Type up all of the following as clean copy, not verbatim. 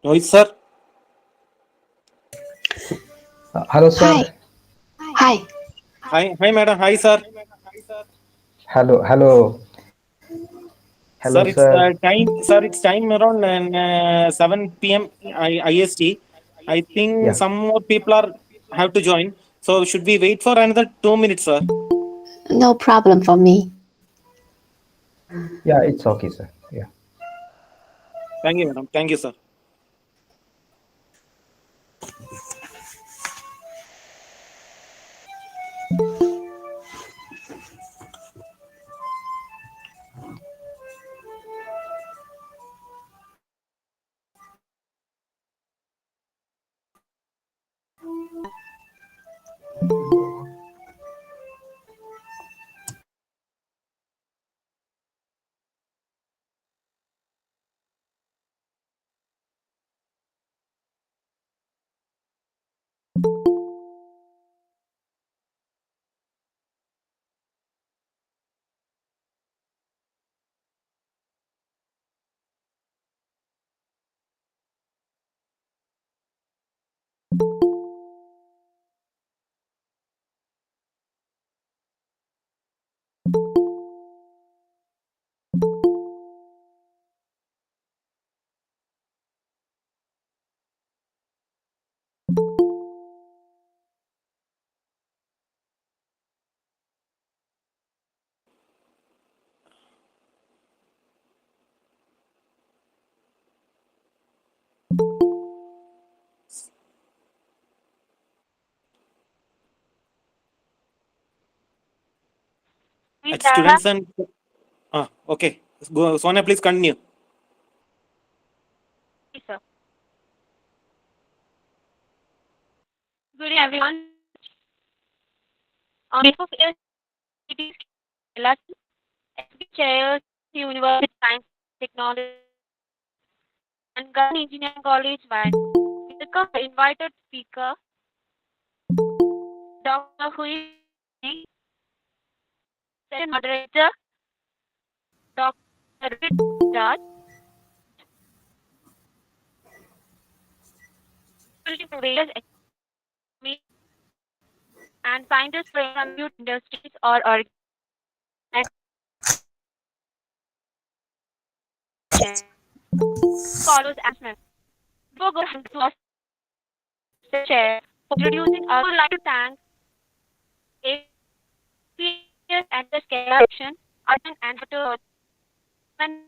Rohit sir. Hello, sir. Hi. Hi. Hi, madam. Hi, sir. Hello, hello, hello, Sir, it's sir. time. Sir, it's time around 7 p.m. IST. I think Yeah, some more people are have to join. So should we wait for another 2 minutes, sir? No problem for me. yeah, it's okay, sir. Yeah. Thank you, madam. Thank you, sir. Vidara, Students and okay. Go, Sonia, please continue. sir. Good evening, everyone. On behalf of SCT, SB Chairs, University Science Technology, and Government Engineering College, Van. We welcome the invited speaker, Dr. Hui, session moderator, Dr. Rit Raj, to various economy and scientists from new industries or organizations. Follows as before going to chair for introducing our would like to thank APS and the scale action and to our and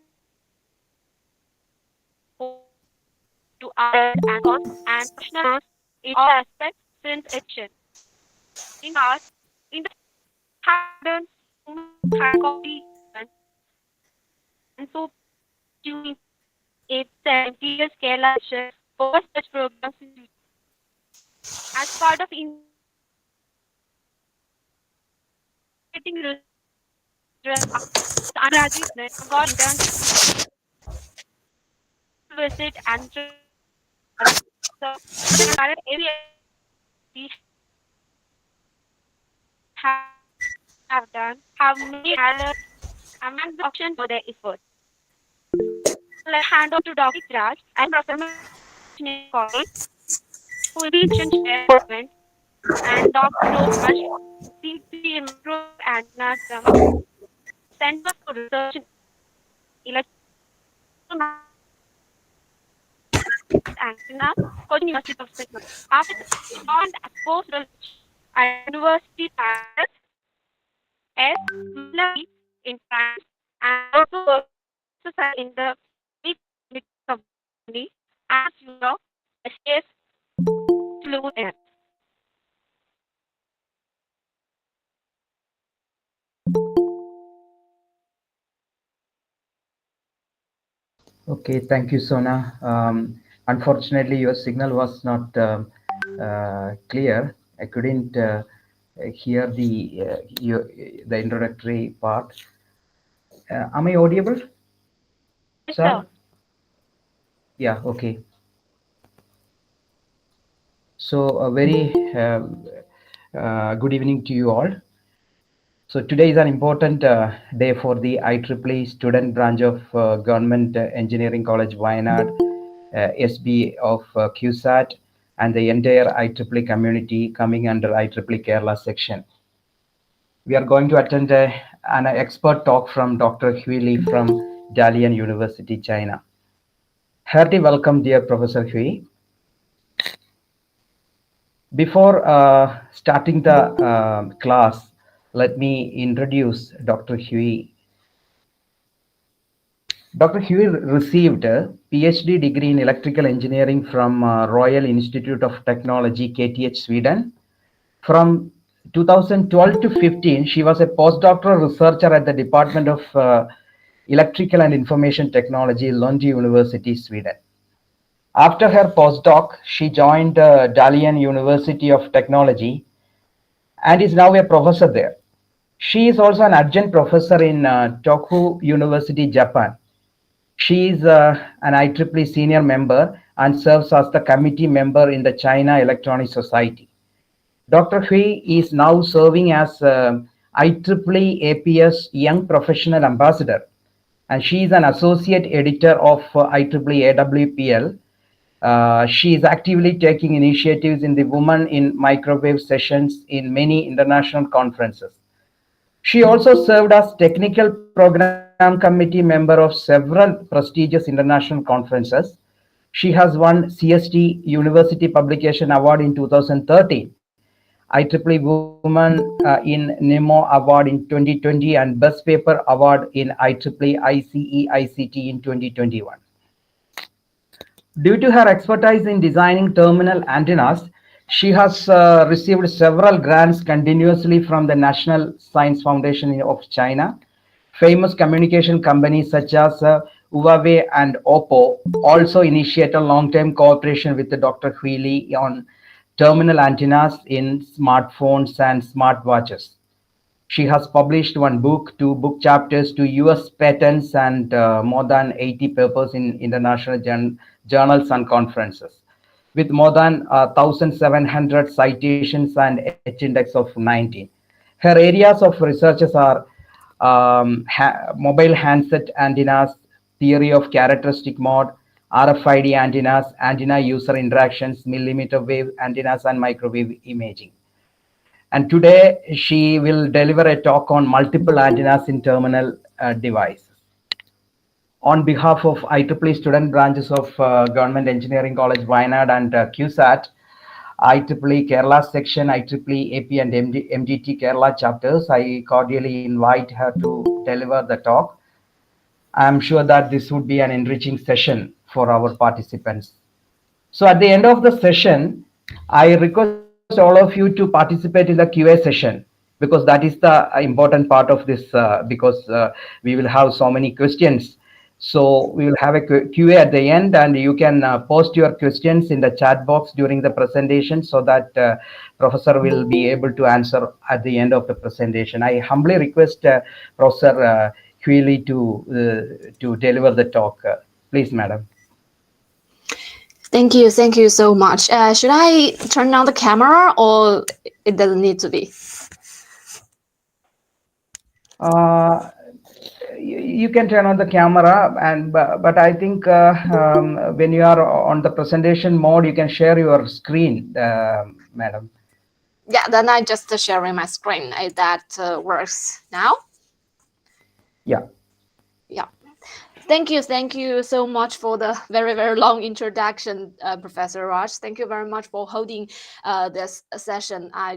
cost and professionals in all aspects since action. In our in the hardens high quality and so doing a 70 scale action for such programs as part of integrating undergraduate got internship visit and so current area we have done have made highlight among the option for their effort. Let's hand over to Dr. Raj and Professor College, who will be share development, and Dr. Raj, CP Impro and NASM, Center for Research in Electromagnetic Antenna, Cochin University of Technology. After joined as post-research at University Paris, S. Milan in France, and also worked in the big company as Europe, SKS lose it. Okay, thank you, Sona. Unfortunately, your signal was not clear. I couldn't hear the introductory part. Am I audible, Yes, sir? sir. Yeah, okay. So, a very good evening to you all. So, today is an important day for the IEEE student branch of Government Engineering College Wayanad, SB of QSAT, and the entire IEEE community coming under IEEE Kerala section. We are going to attend an expert talk from Dr. Hui Li from Dalian University, China. Hearty welcome, dear Professor Hui. Before starting the class, let me introduce Dr. Hui. Dr. Hui received a PhD degree in electrical engineering from Royal Institute of Technology, KTH, Sweden. From 2012 to 15, she was a postdoctoral researcher at the Department of Electrical and Information Technology, Lund University, Sweden. After her postdoc, she joined Dalian University of Technology and is now a professor there. She is also an adjunct professor in Tohoku University, Japan. She is an IEEE senior member and serves as the committee member in the China Electronic Society. Dr. Hui is now serving as IEEE APS Young Professional Ambassador, and she is an associate editor of IEEE AWPL. She is actively taking initiatives in the Women in Microwave sessions in many international conferences. She also served as technical program committee member of several prestigious international conferences. She has won CST University Publication Award in 2013, IEEE Women in NEMO Award in 2020, and Best Paper Award in IEEE ICE ICT in 2021. Due to her expertise in designing terminal antennas, she has received several grants continuously from the National Science Foundation of China. Famous communication companies such as Huawei and Oppo also initiated long-term cooperation with Dr. Hui Li on terminal antennas in smartphones and smartwatches. She has published one book, two book chapters, two US patents, and more than 80 papers in international journals and conferences, with more than 1,700 citations and H-index of 19. Her areas of researches are mobile handset antennas, theory of characteristic mode, RFID antennas, antenna user interactions, millimeter wave antennas, and microwave imaging. And today she will deliver a talk on multiple antennas in terminal devices. On behalf of IEEE student branches of Government Engineering College, Wayanad, and QSAT, IEEE Kerala section, IEEE AP and MGT Kerala chapters, I cordially invite her to deliver the talk. I'm sure that this would be an enriching session for our participants. So at the end of the session, I request all of you to participate in the QA session, because that is the important part of this, because we will have so many questions. So we will have a QA at the end, and you can post your questions in the chat box during the presentation, so that Professor will be able to answer at the end of the presentation. I humbly request Professor Hui Li to deliver the talk. Please, madam. Thank you so much. Should I turn on the camera, or it doesn't need to be? You can turn on the camera, and but I think when you are on the presentation mode, you can share your screen, madam. Yeah, then I just sharing my screen. If that works now. Yeah. Yeah. Thank you so much for the very long introduction, Professor Raj. Thank you very much for holding this session. I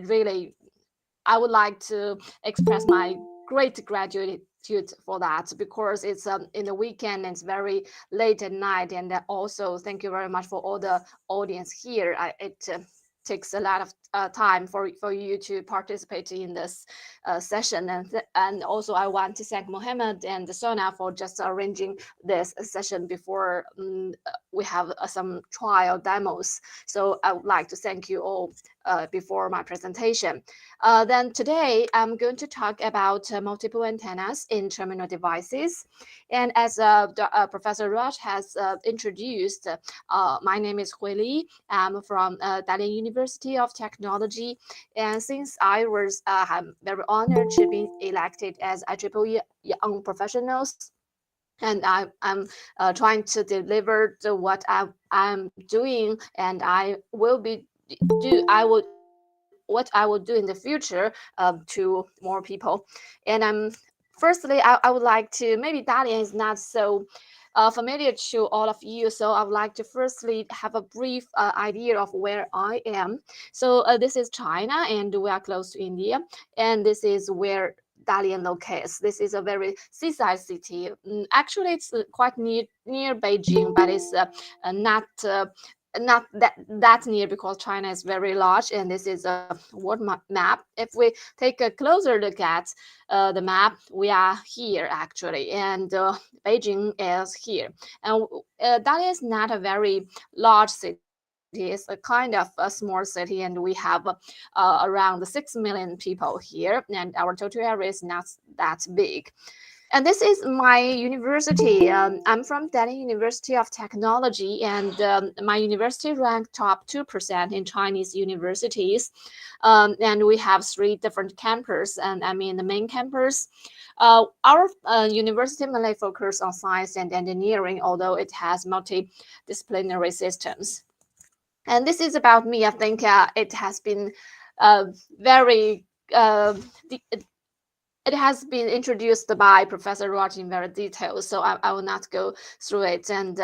would like to express my great gratitude for that, because it's in the weekend and it's very late at night. And also thank you very much for all the audience here. takes a lot of time for you to participate in this session. And also I want to thank Mohammed and Sona for just arranging this session before we have some trial demos. So I would like to thank you all before my presentation. Then today I'm going to talk about multiple antennas in terminal devices. And as Professor Raj has introduced, my name is Hui Li. I'm from Dalian University of Technology. And since I'm very honored to be elected as IEEE Young Professionals, and I'm trying to deliver what I'm doing, and what I will do in the future to more people. And firstly, I would like to, maybe Dalian is not so familiar to all of you, so I would like to firstly have a brief idea of where I am. So this is China, and we are close to India, and this is where Dalian locates. This is a very seaside city. Actually, it's quite near Beijing, but it's not that near because China is very large, and this is a world map. If we take a closer look at the map, we are here actually, and Beijing is here. And Dalian is not a very large city. It's a kind of a small city, and we have around 6 million people here, and our total area is not that big. And this is my university. I'm from Dalian University of Technology, and my university ranked top 2% in Chinese universities. And we have 3 different campuses, and I mean the main campus. Our university mainly focuses on science and engineering, although it has multidisciplinary systems. And this is about me. I think it has been it has been introduced by Professor Raj in very detail, so I will not go through it. And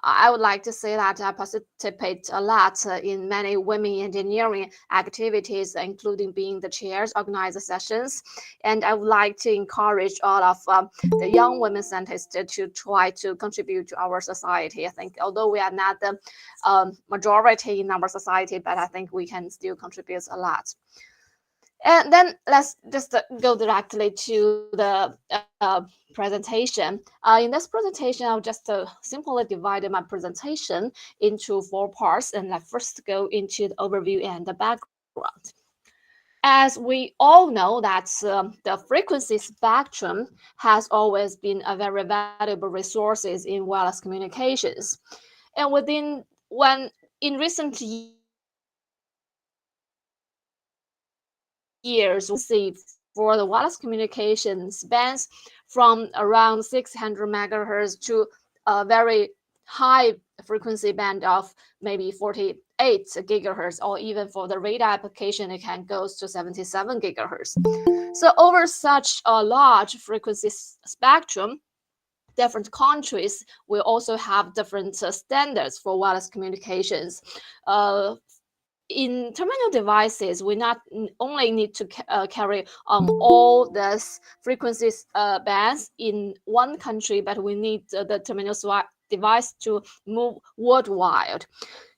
I would like to say that I participate a lot in many women engineering activities, including being the chairs, organize the sessions. And I would like to encourage all of the young women scientists to try to contribute to our society. I think although we are not the majority in our society, but I think we can still contribute a lot. And then let's just go directly to the presentation. In this presentation, I'll just simply divide my presentation into 4 parts, and let's first go into the overview and the background. As we all know that the frequency spectrum has always been a very valuable resource in wireless communications. And in recent years, we see for the wireless communication spans from around 600 megahertz to a very high frequency band of maybe 48 gigahertz, or even for the radar application, it can go to 77 gigahertz. So over such a large frequency spectrum, different countries will also have different standards for wireless communications. In terminal devices, we not only need to carry all these frequencies bands in one country, but we need the terminal device to move worldwide.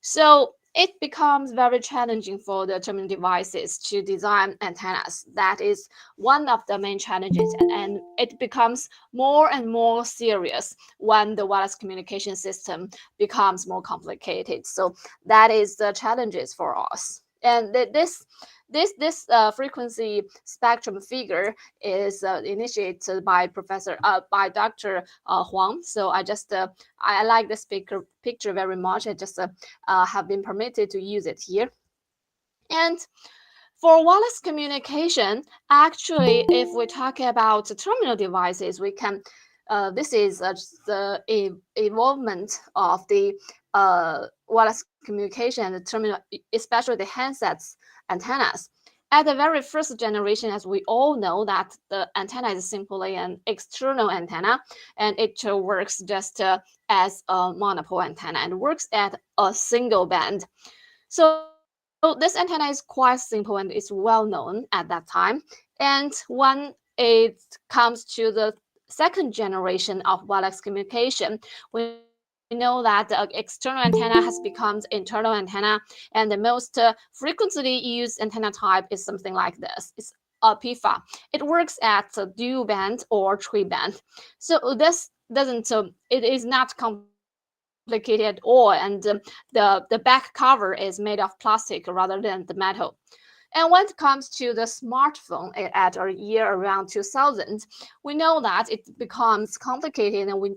So it becomes very challenging for the terminal devices to design antennas. That is one of the main challenges, and it becomes more and more serious when the wireless communication system becomes more complicated. So that is the challenges for us. And this frequency spectrum figure is initiated by Dr. Huang. So I like this picture very much. I just have been permitted to use it here. And for wireless communication, actually, if we talk about terminal devices, we can. This is the evolvement of the wireless communication, the terminal, especially the handsets antennas. At the very first generation, as we all know, that the antenna is simply an external antenna, and it works just as a monopole antenna and works at a single band. So this antenna is quite simple and is well known at that time. And when it comes to the second generation of wireless communication, we know that the external antenna has become internal antenna, and the most frequently used antenna type is something like this. It's a PFA. It works at a dual band or three band. So this doesn't, it is not complicated at all, and the back cover is made of plastic rather than the metal. And when it comes to the smartphone at a year around 2000, we know that it becomes complicated, and we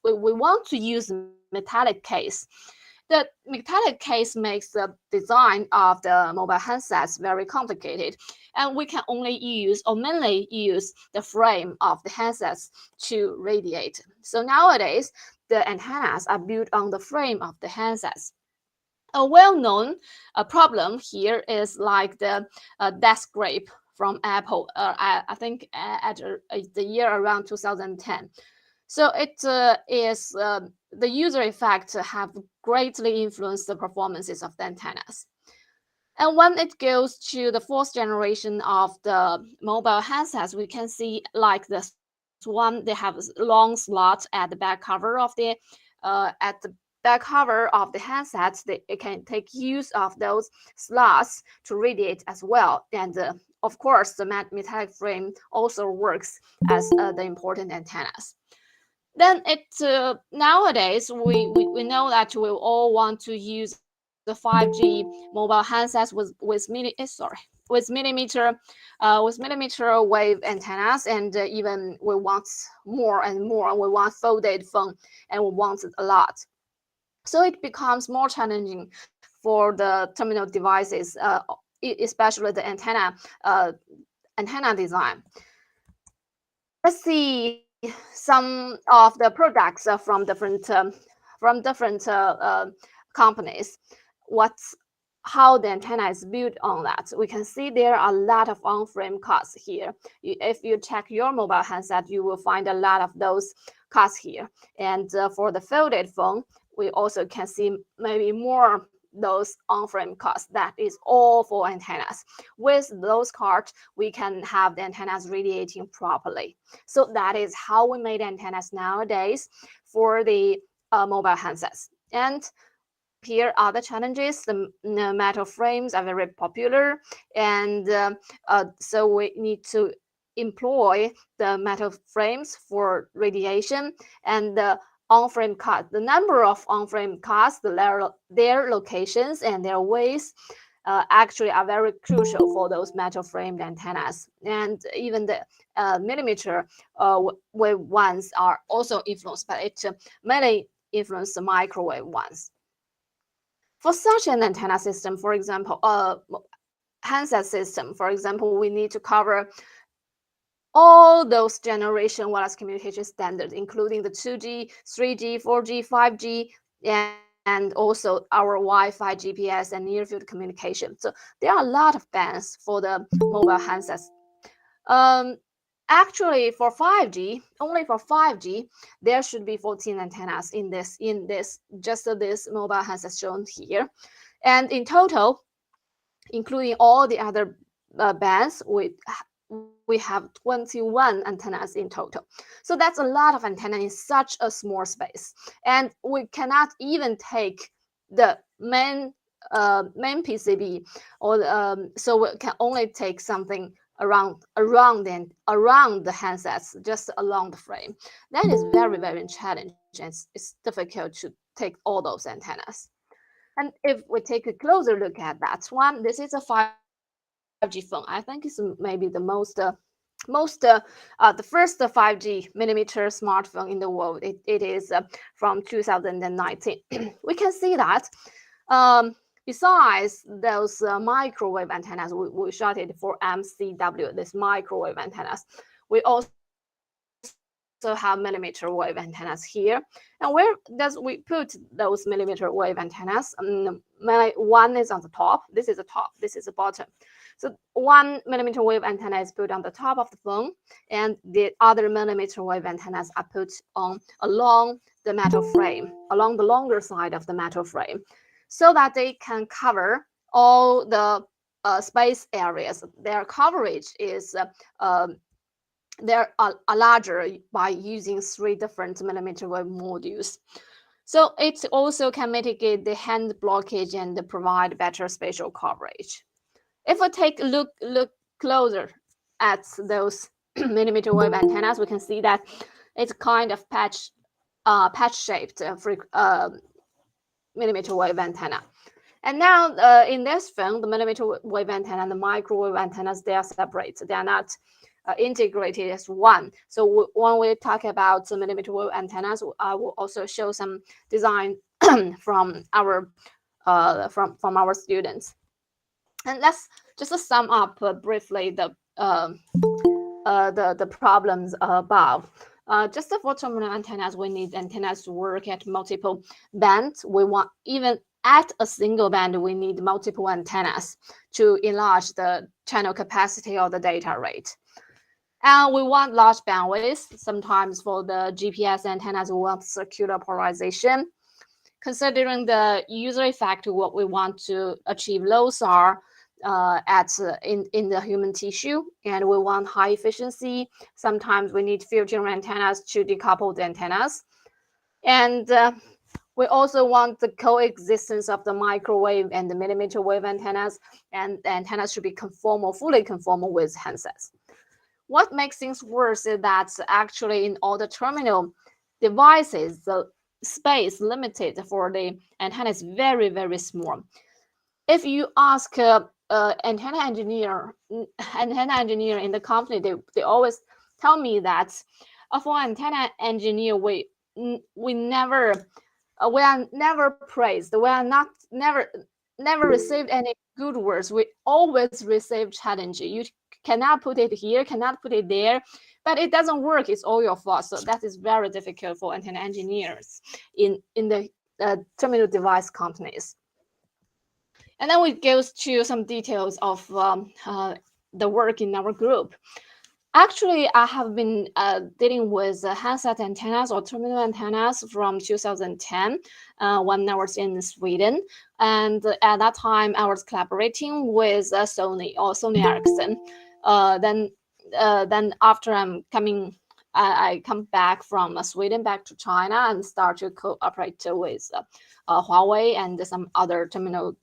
want to use metallic case. The metallic case makes the design of the mobile handsets very complicated, and we can only use or mainly use the frame of the handsets to radiate. So nowadays, the antennas are built on the frame of the handsets. A well-known problem here is like the desk grip from Apple. I think at the year around 2010. So it is the user effect have greatly influenced the performances of the antennas. And when it goes to the fourth generation of the mobile handsets, we can see like this one, they have long slots at the back cover of the back cover of the handsets. It can take use of those slots to radiate as well. And of course, the metallic frame also works as the important antennas. Then nowadays we know that we all want to use the 5G mobile handsets with millimeter wave antennas, and even we want more and more. We want folded phone, and we want it a lot. So it becomes more challenging for the terminal devices, especially the antenna design. Let's see some of the products from different companies. How the antenna is built on that. We can see there are a lot of on-frame cuts here. If you check your mobile handset, you will find a lot of those cuts here. And for the folded phone, we also can see maybe more those on-frame cuts. That is all for antennas. With those cuts, we can have the antennas radiating properly. So that is how we made antennas nowadays for the mobile handsets. And here are the challenges. The metal frames are very popular, and so we need to employ the metal frames for radiation, and the on-frame cut. The number of on-frame cuts, their locations and their weights actually are very crucial for those metal framed antennas. And even the millimeter wave ones are also influenced, but it mainly influences the microwave ones. For such an antenna system, for example, handset system, for example, we need to cover all those generation wireless communication standards, including the 2G, 3G, 4G, 5G, and also our Wi-Fi, GPS, and near-field communication. So there are a lot of bands for the mobile handsets. Actually, for 5G, only for 5G, there should be 14 antennas in this just this mobile handset shown here, and in total, including all the other bands, we have 21 antennas in total. So that's a lot of antenna in such a small space, and we cannot even take the main PCB, or so we can only take something around the handsets, just along the frame. That is very, very challenging. It's difficult to take all those antennas. And if we take a closer look at that one, this is a 5G phone. I think it's maybe the the first 5G millimeter smartphone in the world. It is from 2019. We can see that besides those microwave antennas, we shot it for MCW, this microwave antennas. We also have millimeter wave antennas here. And where does we put those millimeter wave antennas? One is on the top. This is the top. This is the bottom. So 1 millimeter wave antenna is put on the top of the phone, and the other millimeter wave antennas are put on along the metal frame, along the longer side of the metal frame, so that they can cover all the space areas. Their coverage is they're larger by using 3 different millimeter wave modules. So it also can mitigate the hand blockage and provide better spatial coverage. If we take a look closer at those millimeter wave antennas, we can see that it's kind of patch shaped millimeter wave antenna. And now in this film, the millimeter wave antenna and the microwave antennas, they are separate. They are not integrated as one. So when we talk about the millimeter wave antennas, I will also show some design from our students. And let's just sum up briefly the problems above. Just for terminal antennas, we need antennas to work at multiple bands. We want, even at a single band, we need multiple antennas to enlarge the channel capacity or the data rate. And we want large bandwidth. Sometimes for the GPS antennas, we want circular polarization. Considering the user effect, what we want to achieve low SAR in the human tissue, and we want high efficiency. Sometimes we need filtering antennas to decouple the antennas. And we also want the coexistence of the microwave and the millimeter wave antennas, and the antennas should be conformal, fully conformal with handsets. What makes things worse is that actually in all the terminal devices, the space limited for the antenna is very, very small. If you ask antenna engineer in the company, they always tell me that for antenna engineer, we are never praised. We are never received any good words. We always receive challenge. You cannot put it here, cannot put it there, but it doesn't work. It's all your fault. So that is very difficult for antenna engineers in the terminal device companies. And then we go to some details of the work in our group. Actually, I have been dealing with handset antennas or terminal antennas from 2010 when I was in Sweden. And at that time, I was collaborating with Sony or Sony Ericsson. Then after I come back from Sweden back to China and start to cooperate with Huawei and some other terminal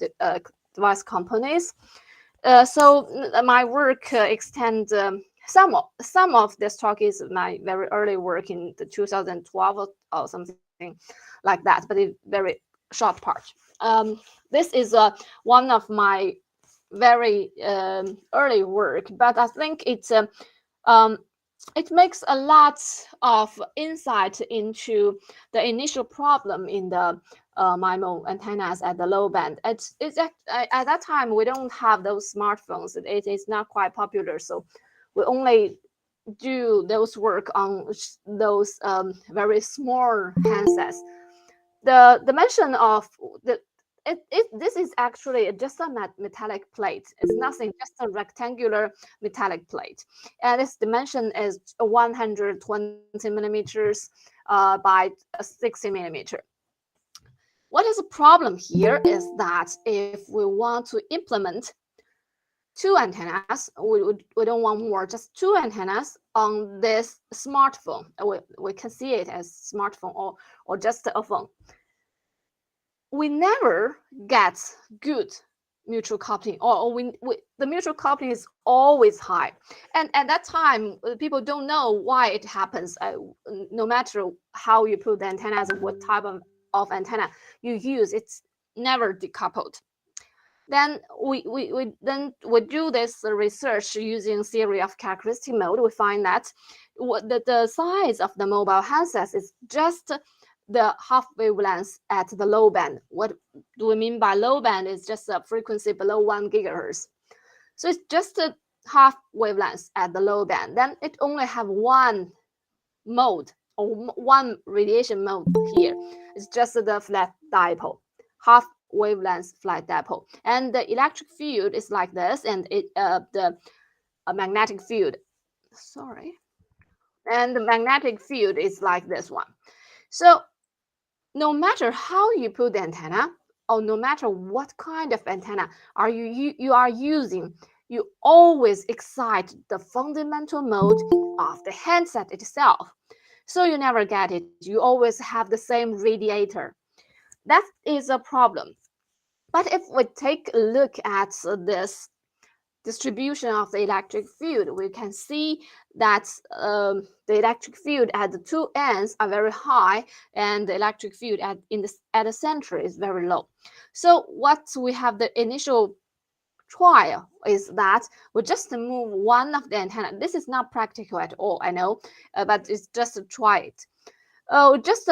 device companies. So my work extends. Some of this talk is my very early work in the 2012 or something like that, but it's very short part. This is one of my very early work, but I think it makes a lot of insight into the initial problem in the MIMO antennas at the low band. At that time, we don't have those smartphones. It is not quite popular, so we only do those work on those very small handsets. The dimension of this is actually just a metallic plate. It's nothing, just a rectangular metallic plate, and its dimension is 120 millimeters by 60 millimeter. What is the problem here is that if we want to implement two antennas, we don't want more, just two antennas on this smartphone. We can see it as smartphone or just a phone. We never get good mutual coupling, or the mutual coupling is always high. And at that time, people don't know why it happens. No matter how you put the antennas, what type of antenna you use, it's never decoupled. Then we do this research using theory of characteristic mode. We find that the size of the mobile handsets is just the half wavelength at the low band. What do we mean by low band? It's just a frequency below 1 gigahertz. So it's just a half wavelength at the low band. Then it only have one mode or one radiation mode here. It's just the flat dipole, half wavelength flat dipole, and the electric field is like this, and the magnetic field, and the magnetic field is like this one. So no matter how you put the antenna, or no matter what kind of antenna you are using, you always excite the fundamental mode of the handset itself. So you never get it. You always have the same radiator. That is a problem. But if we take a look at this distribution of the electric field, we can see that the electric field at the two ends are very high, and the electric field at the center is very low. So what we have the initial trial is that we just move one of the antenna. This is not practical at all, I know, but it's just to try it. Just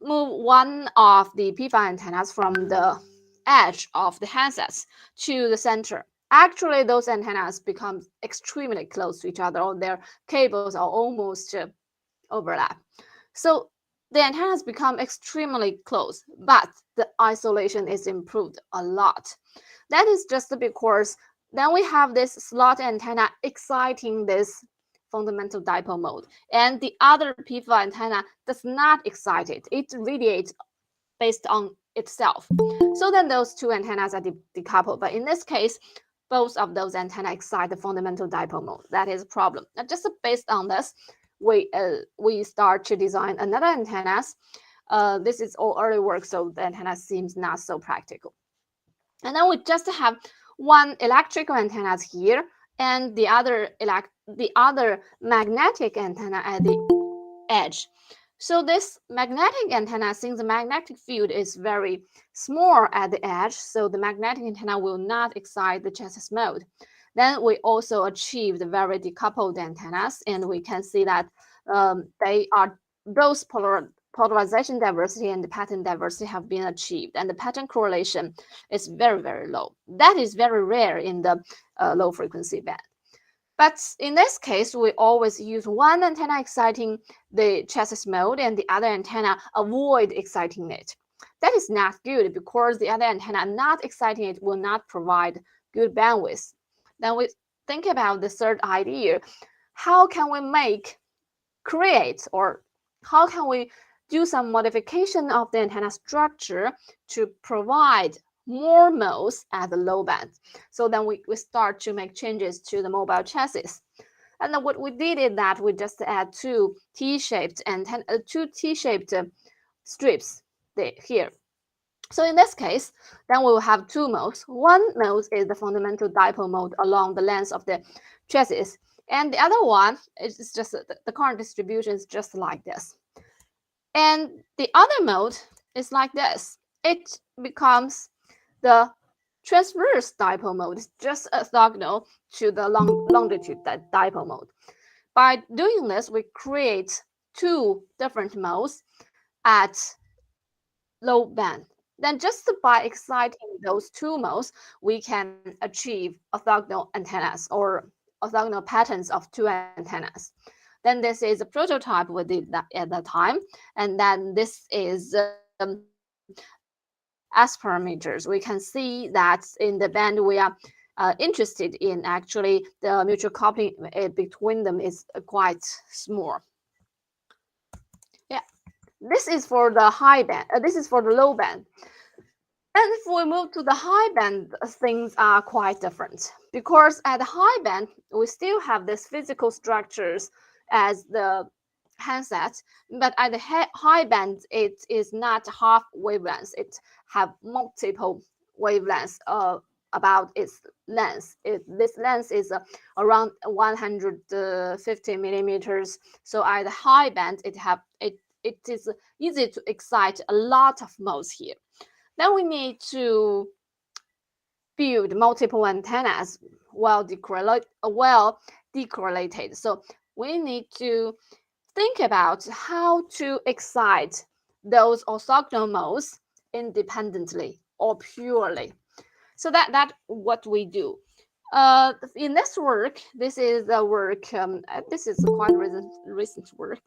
move one of the P-PHY antennas from the edge of the handsets to the center. Actually, those antennas become extremely close to each other, or their cables are almost overlap. So the antennas become extremely close, but the isolation is improved a lot. That is just because then we have this slot antenna exciting this fundamental dipole mode, and the other P-PHY antenna does not excite it. It radiates based on itself. So then those two antennas are decoupled. But in this case, both of those antennas excite the fundamental dipole mode. That is a problem. Now, just based on this, we start to design another antennas. This is all early work, so the antenna seems not so practical. And then we just have one electrical antennas here, and the other magnetic antenna at the edge. So this magnetic antenna, since the magnetic field is very small at the edge, so the magnetic antenna will not excite the chassis mode. Then we also achieved very decoupled antennas, and we can see that those polarization diversity and the pattern diversity have been achieved, and the pattern correlation is very, very low. That is very rare in the low frequency band. But in this case, we always use one antenna exciting the chassis mode and the other antenna avoid exciting it. That is not good, because the other antenna not exciting it will not provide good bandwidth. Then we think about the third idea. How can we how can we do some modification of the antenna structure to provide more modes at the low band? So then we start to make changes to the mobile chassis. And then what we did is that we just add two T-shaped strips here. So in this case, then we will have two modes. One mode is the fundamental dipole mode along the length of the chassis, and the other one is just the current distribution is just like this. And the other mode is like this. It becomes the transverse dipole mode. It's just orthogonal to the longitude dipole mode. By doing this, we create two different modes at low band. Then just by exciting those two modes, we can achieve orthogonal antennas or orthogonal patterns of two antennas. Then this is a prototype we did at the time. And then this is S parameters. We can see that in the band we are interested in, actually the mutual coupling between them is quite small. Yeah, this is for the high band. This is for the low band. And if we move to the high band, things are quite different, because at the high band we still have these physical structures as the handset, but at the high band it is not half wavelengths. It have multiple wavelengths about its length. This length is around 150 millimeters. So at the high band it is easy to excite a lot of modes here. Then we need to build multiple antennas well decorrelated. So we need to think about how to excite those orthogonal modes independently or purely. So that's what we do. In this work, this is the work, this is quite recent work.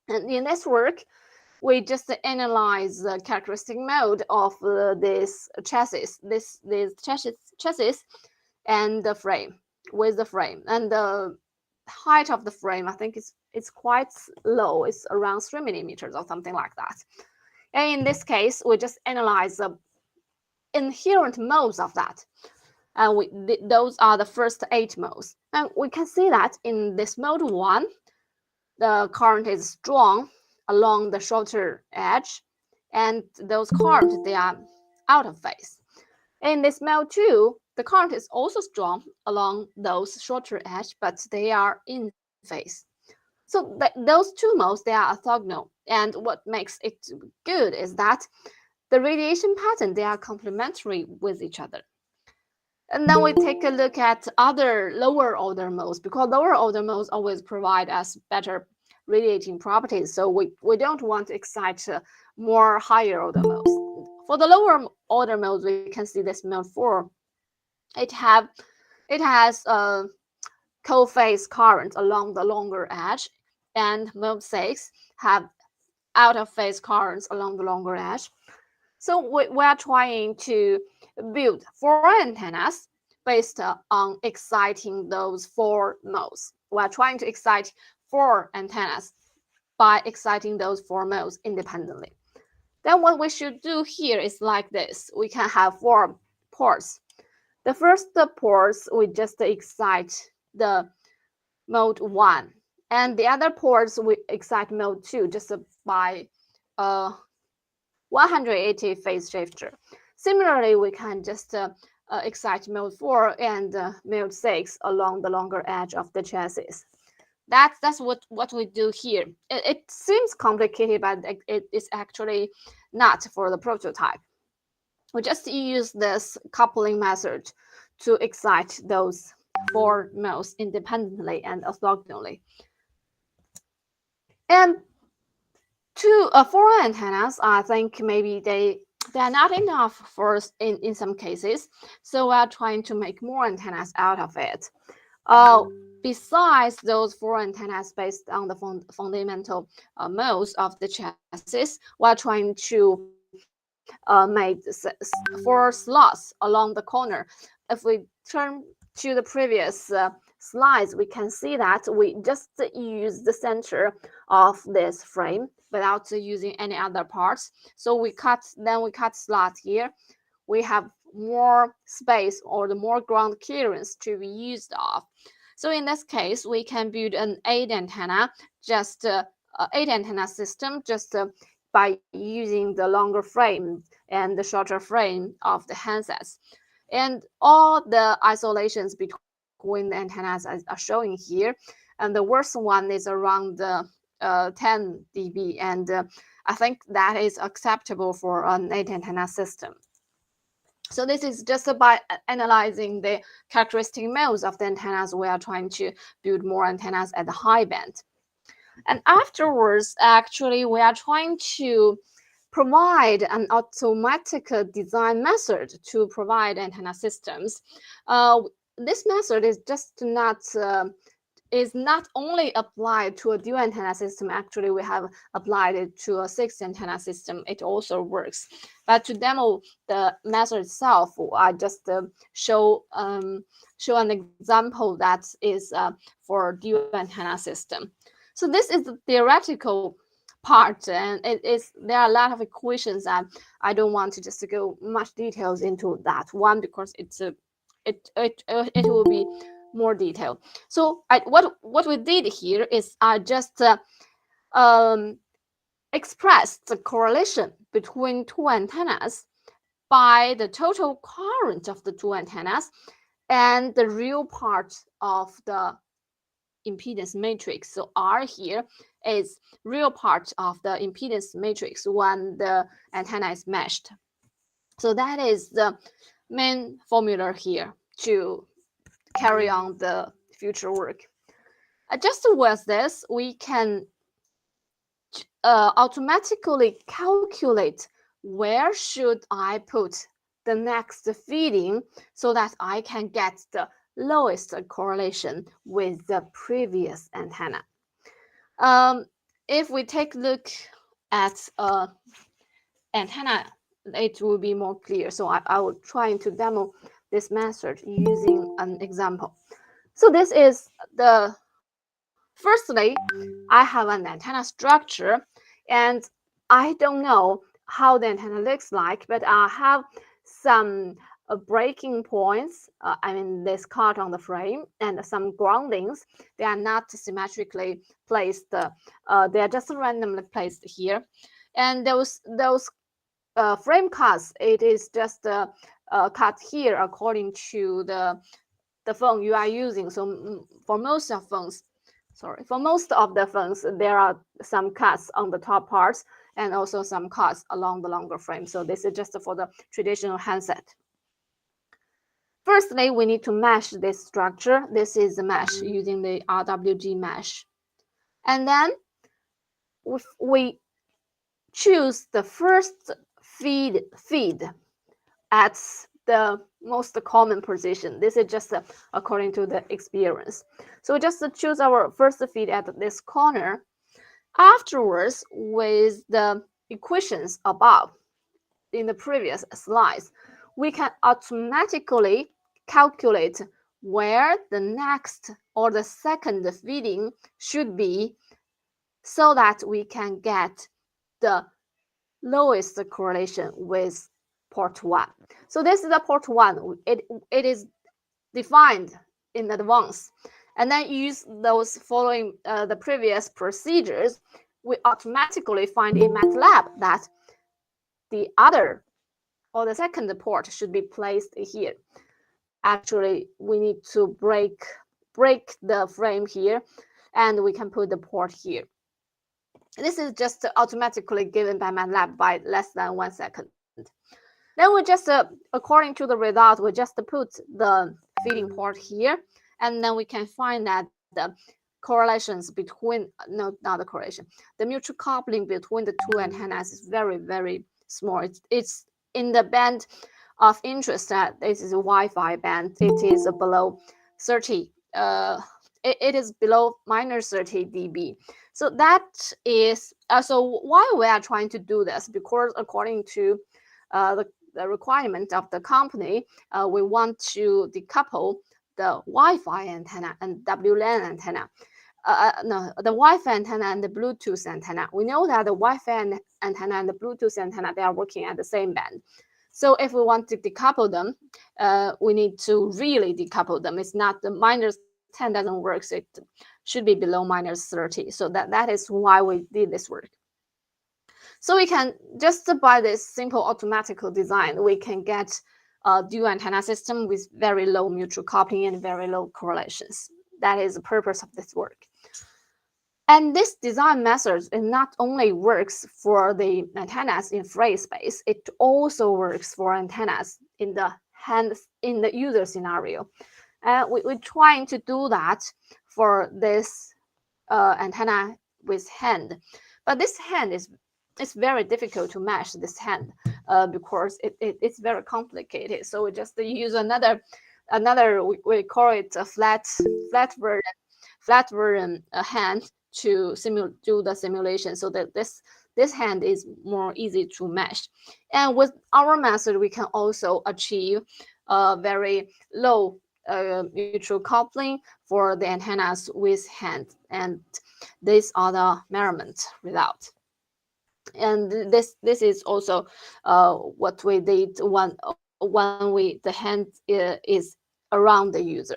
And in this work, we just analyze the characteristic mode of this chassis, this chassis and the frame, with the frame. And the height of the frame, I think it's quite low. It's around 3 millimeters or something like that. And in this case, we just analyze the inherent modes of that. And those are the first 8 modes. And we can see that in this mode 1, the current is strong along the shorter edge, and those currents, they are out of phase. In this mode 2, the current is also strong along those shorter edge, but they are in phase. So those two modes, they are orthogonal. And what makes it good is that the radiation pattern, they are complementary with each other. And then we take a look at other lower order modes, because lower order modes always provide us better radiating properties. So we don't want to excite more higher order modes. For the lower order modes, we can see this mode 4. It has a co-phase current along the longer edge, and mode 6 have out of phase currents along the longer edge. So we are trying to build 4 antennas based on exciting those 4 modes. We are trying to excite 4 antennas by exciting those 4 modes independently. Then what we should do here is like this. We can have 4 ports. The first ports, we just excite the mode 1. And the other ports, we excite mode 2 just by 180 phase shifter. Similarly, we can just excite mode 4 and mode 6 along the longer edge of the chassis. That's what we do here. It seems complicated, but it is actually not for the prototype. We just use this coupling method to excite those 4 modes independently and orthogonally. And 4 antennas, I think maybe they are not enough for us in some cases. So we are trying to make more antennas out of it. Besides those 4 antennas based on the fundamental modes of the chassis, we are trying to make 4 slots along the corner. If we turn to the previous slides, we can see that we just use the center of this frame without using any other parts. So we cut slot here. We have more space or the more ground clearance to be used of. So in this case, we can build an 8 antenna system just by using the longer frame and the shorter frame of the handsets. And all the isolations between the antennas are showing here. And the worst one is around 10 dB. And I think that is acceptable for an 8 antenna system. So this is just by analyzing the characteristic modes of the antennas. We are trying to build more antennas at the high band. And afterwards, actually, we are trying to provide an automatic design method to provide antenna systems. This method is just not only applied to a dual antenna system. Actually, we have applied it to a 6 antenna system. It also works. But to demo the method itself, I just show an example that is for dual antenna system. So this is the theoretical part, and there are a lot of equations, and I don't want to just go much details into that one because it will be more detailed. So what we did here is I just expressed the correlation between 2 antennas by the total current of the 2 antennas and the real part of the impedance matrix. So R here is real part of the impedance matrix when the antenna is meshed. So that is the main formula here to carry on the future work. Just with this, we can automatically calculate where should I put the next feeding so that I can get the lowest correlation with the previous antenna. If we take a look at antenna, it will be more clear. So I will try to demo this method using an example. So this is firstly, I have an antenna structure, and I don't know how the antenna looks like, but I have some breaking points, I mean this cut on the frame, and some groundings, they are not symmetrically placed. They are just randomly placed here. And those frame cuts, it is just cut here according to the phone you are using. So for most of phones, for most of the phones, there are some cuts on the top parts and also some cuts along the longer frame. So this is just for the traditional handset. Firstly, we need to mesh this structure. This is the mesh using the RWG mesh. And then we choose the first feed at the most common position. This is just according to the experience. So just choose our first feed at this corner. Afterwards, with the equations above in the previous slides, we can automatically calculate where the next or the second feeding should be, so that we can get the lowest correlation with port 1. So this is the port 1. It is defined in advance. And then use those following the previous procedures, we automatically find in MATLAB that the other or the second port should be placed here. Actually, we need to break the frame here, and we can put the port here. This is just automatically given by MATLAB by less than 1 second. Then we just, according to the result, we just put the feeding port here, and then we can find that the correlations between, no, not the correlation, the mutual coupling between the two antennas is very, very small. It's in the band of interest that this is a Wi-Fi band. It is below 30, it is below minus 30 dB. So that is, so why we are trying to do this? Because according to the requirement of the company, we want to decouple the Wi-Fi antenna and WLAN antenna. No, the Wi-Fi antenna and the Bluetooth antenna. We know that the Wi-Fi antenna and the Bluetooth antenna, they are working at the same band. So if we want to decouple them, we need to really decouple them. It's not the minus 10 doesn't work, so it should be below minus 30. So that is why we did this work. So we can just by this simple automatical design, we can get a dual antenna system with very low mutual coupling and very low correlations. That is the purpose of this work. And this design method, it not only works for the antennas in free space, it also works for antennas in the user scenario. We're trying to do that for this antenna with hand, but this hand it's very difficult to mesh this hand because it's very complicated. So we just use another we call it a flat version hand to do the simulation, so that this hand is more easy to mesh. And with our method, we can also achieve very low mutual coupling for the antennas with hand, and these are the measurement result. And this is also what we did when the hand is around the user.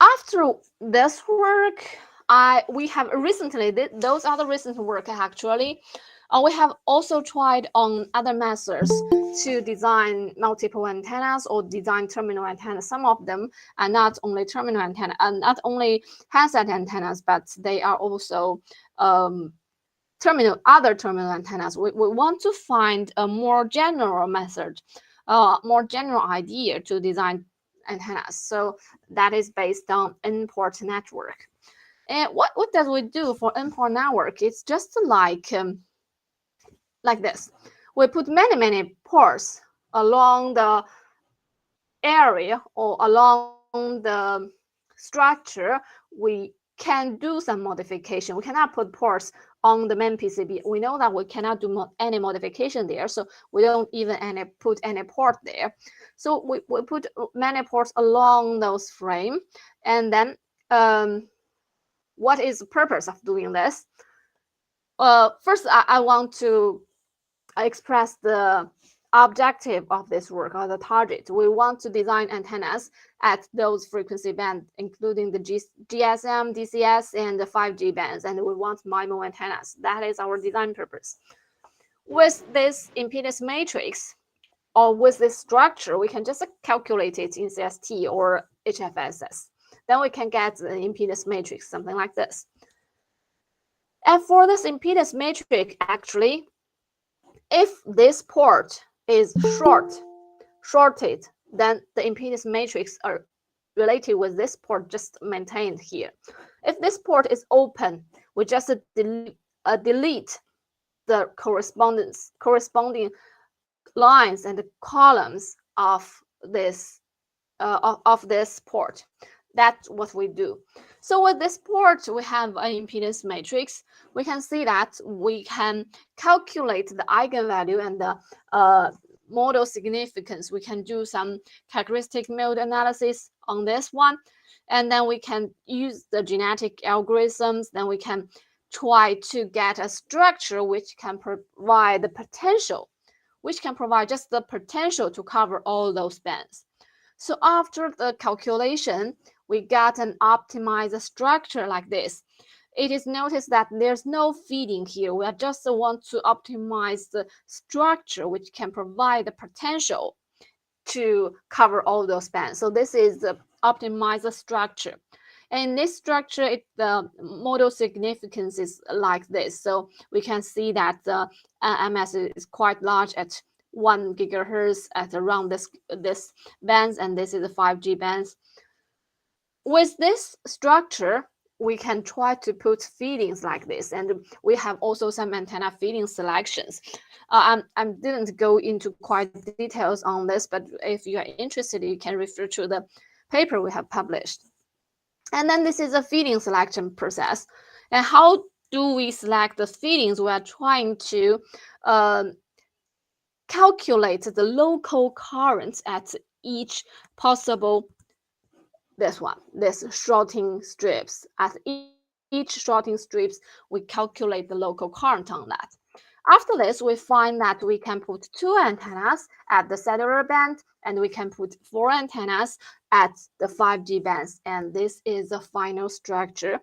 After this work, we have recently those are the recent work actually. We have also tried on other methods to design multiple antennas or design terminal antennas. Some of them are not only terminal antenna and not only handset antennas, but they are also other terminal antennas. We want to find a more general method, more general idea to design antennas. So that is based on N-port network. And what does we do for N-port network? It's just like this. We put many ports along the area or along the structure. We can do some modification. We cannot put ports on the main PCB. We know that we cannot do any modification there, so we don't even put any port there. So we put many ports along those frame. And then what is the purpose of doing this? First, I want to express the objective of this work, or the target. We want to design antennas at those frequency bands, including the GSM, DCS, and the 5G bands, and we want MIMO antennas. That is our design purpose. With this impedance matrix, or with this structure, we can just calculate it in CST or HFSS. Then we can get the impedance matrix, something like this. And for this impedance matrix, actually, if this port is shorted, then the impedance matrix are related with this port just maintained here. If this port is open, we just delete the corresponding lines and columns of this port. That's what we do. So with this port, we have an impedance matrix. We can see that we can calculate the eigenvalue and the model significance. We can do some characteristic mode analysis on this one, and then we can use the genetic algorithms. Then we can try to get a structure which can provide the potential, which can provide just the potential to cover all those bands. So after the calculation, we got an optimized structure like this. It is noticed that there's no feeding here. We just want to optimize the structure which can provide the potential to cover all those bands. So this is the optimized structure. And in this structure, the model significance is like this. So we can see that the MS is quite large at 1 gigahertz at around this bands, and this is the 5G bands. With this structure, we can try to put feedings like this, and we have also some antenna feeding selections. I didn't go into quite details on this, but if you are interested, you can refer to the paper we have published. And then this is a feeding selection process. And how do we select the feedings? We are trying to calculate the local currents at each possible, this shorting strips. At each shorting strips, we calculate the local current on that. After this, we find that we can put 2 antennas at the cellular band, and we can put 4 antennas at the 5G bands, and this is the final structure.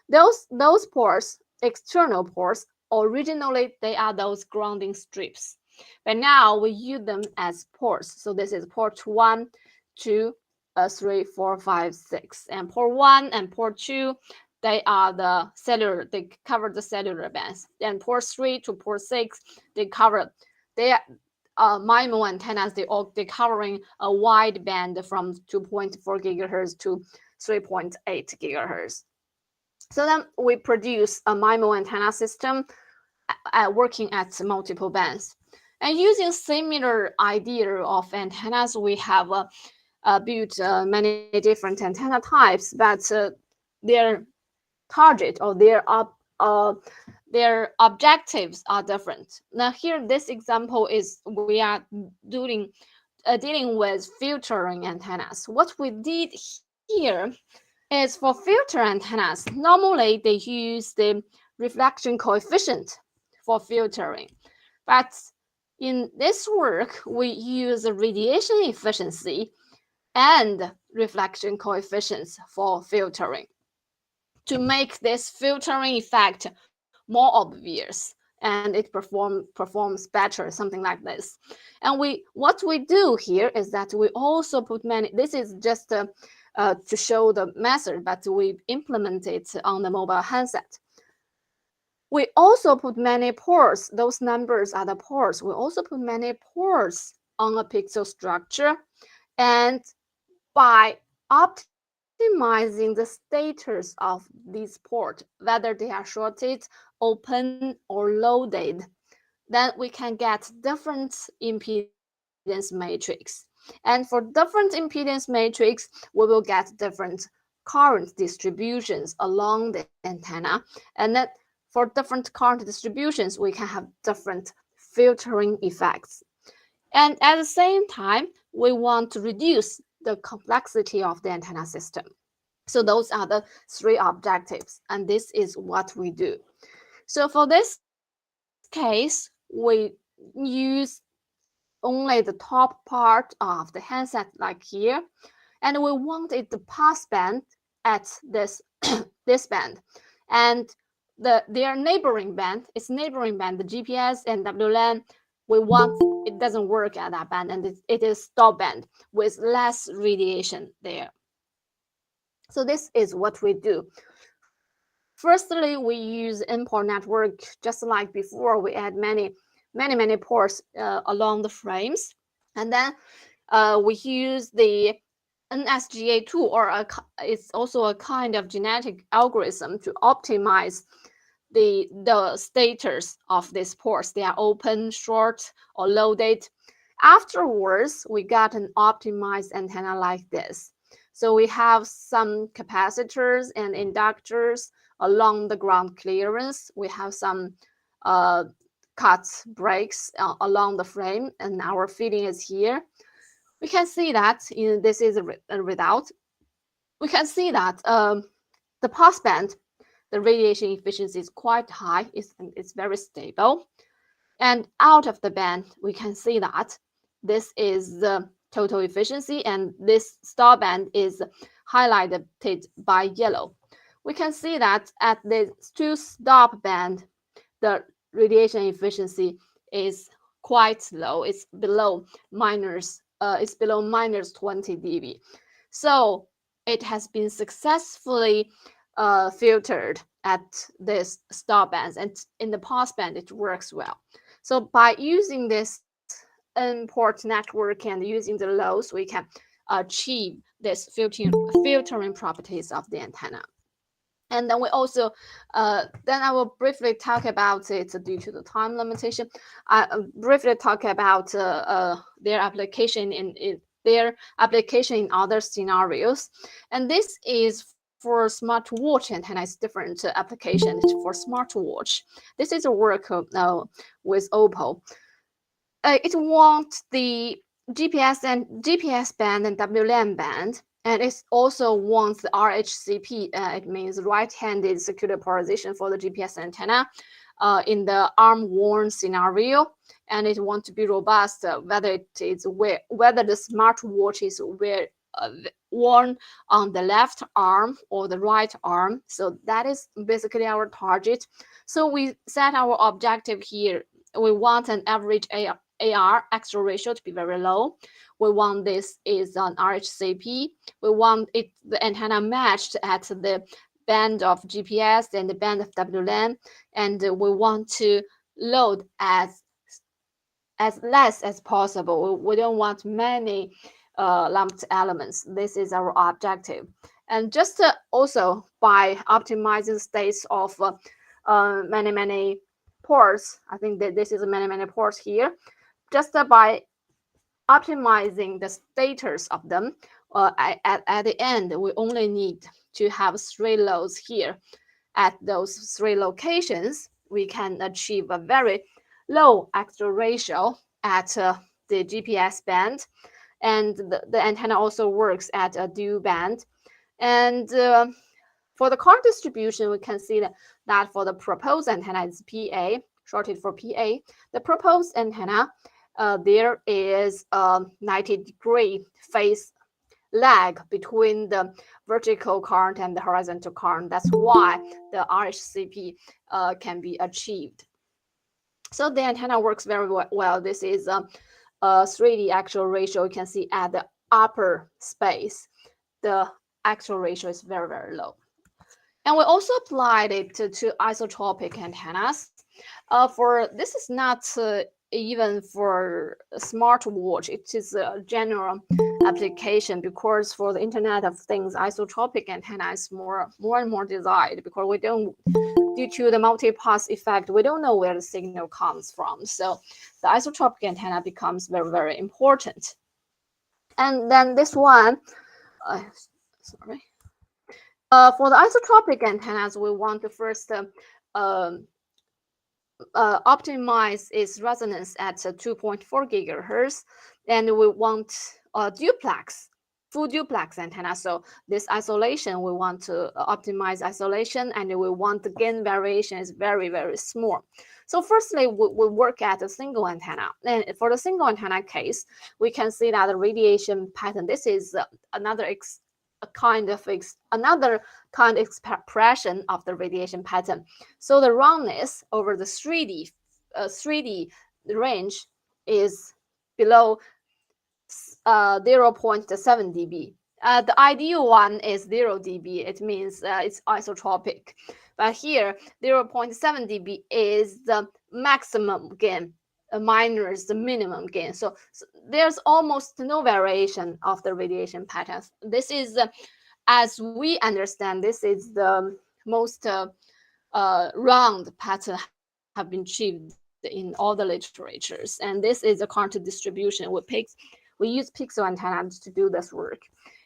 Those ports, external ports, originally they are those grounding strips, but now we use them as ports. So this is port 1, 2, 3, 4, 5, 6, and port 1 and port 2, they are the cellular, they cover the cellular bands. And port 3 to port 6, they cover, they are MIMO antennas, they covering a wide band from 2.4 gigahertz to 3.8 gigahertz. So then we produce a MIMO antenna system working at multiple bands. And using similar idea of antennas, we have built many different antenna types, but their target or their objectives are different. Now here, this example is we are dealing with filtering antennas. What we did here is for filter antennas, normally they use the reflection coefficient for filtering, but in this work, we use the radiation efficiency and reflection coefficients for filtering to make this filtering effect more obvious, and it performs better, something like this. And what we do here is that we also put many, this is just to show the method, but we implement it on the mobile handset. We also put many ports, those numbers are the ports. We also put many ports on a pixel structure, and by optimizing the status of these ports, whether they are shorted, open, or loaded, then we can get different impedance matrix. And for different impedance matrix, we will get different current distributions along the antenna. And then for different current distributions, we can have different filtering effects. And at the same time, we want to reduce the complexity of the antenna system. So those are the 3 objectives, and this is what we do. So for this case, we only the top part of the handset, like here, and we want it to pass band at this this band, and their neighboring band, the GPS and WLAN, we want it doesn't work at that band, and it is stop band with less radiation there. So this is what we do. Firstly, we use import network, just like before. We add many ports along the frames, and then we use the NSGA tool, or it's also a kind of genetic algorithm to optimize the status of these ports. They are open, short, or loaded. Afterwards, we got an optimized antenna like this. So we have some capacitors and inductors along the ground clearance. We have some cut breaks along the frame, and our feeding is here. We can see that this is a result. We can see that the pass band, the radiation efficiency is quite high. It's very stable. And out of the band, we can see that this is the total efficiency, and this stop band is highlighted by yellow. We can see that at the two stop band, the radiation efficiency is quite low. It's below minus 20 dB. So it has been successfully filtered at this stop bands, and in the pass band it works well. So by using this import network and using the loads, we can achieve this filtering properties of the antenna. And then we also, then I will briefly talk about it due to the time limitation. I briefly talk about their application in other scenarios. And this is for smartwatch antenna. It's different application for smartwatch. This is a work with Oppo. It wants the GPS band and WLAN band, and it also wants the RHCP. It means right-handed circular polarization for the GPS antenna in the arm-worn scenario, and it wants to be robust whether the smartwatch is worn on the left arm or the right arm. So that is basically our target. So we set our objective here. We want an average AR aspect ratio to be very low. We want this is an RHCP. We want the antenna matched at the band of GPS and the band of WLAN, and we want to load as less as possible. We don't want many lumped elements. This is our objective. And just also by optimizing states of many ports, I think that this is many ports here. Just by optimizing the status of them, at the end, we only need to have 3 loads here. At those 3 locations, we can achieve a very low aspect ratio at the GPS band, and the antenna also works at a dual band. And for the current distribution, we can see that for the proposed antenna, it's PA, shorted for PA. The proposed antenna, there is a 90-degree phase lag between the vertical current and the horizontal current. That's why the RHCP can be achieved. So the antenna works very well. This is a 3D aspect ratio. You can see at the upper space, the aspect ratio is very low. And we also applied it to isotropic antennas. For this is not even for a smartwatch. It is a general application, because for the Internet of Things, isotropic antenna is more and more desired, because we don't, due to the multi-pass effect, we don't know where the signal comes from. So the isotropic antenna becomes very important. And then this one, for the isotropic antennas, we want to first optimize its resonance at 2.4 gigahertz, and we want a duplex full duplex antenna. So this isolation, we want to optimize isolation, and we want the gain variation is very, very small. So firstly, we work at a single antenna. And for the single antenna case, we can see that the radiation pattern, this is another kind of expression of the radiation pattern. So the roundness over the 3D range is below 0.7 dB. The ideal one is 0 dB. It means it's isotropic. But here, 0.7 dB is the maximum gain minus the minimum gain. So there's almost no variation of the radiation patterns. This is, as we understand, this is the most round pattern have been achieved in all the literatures. And this is a current distribution. We use pixel antennas to do this work.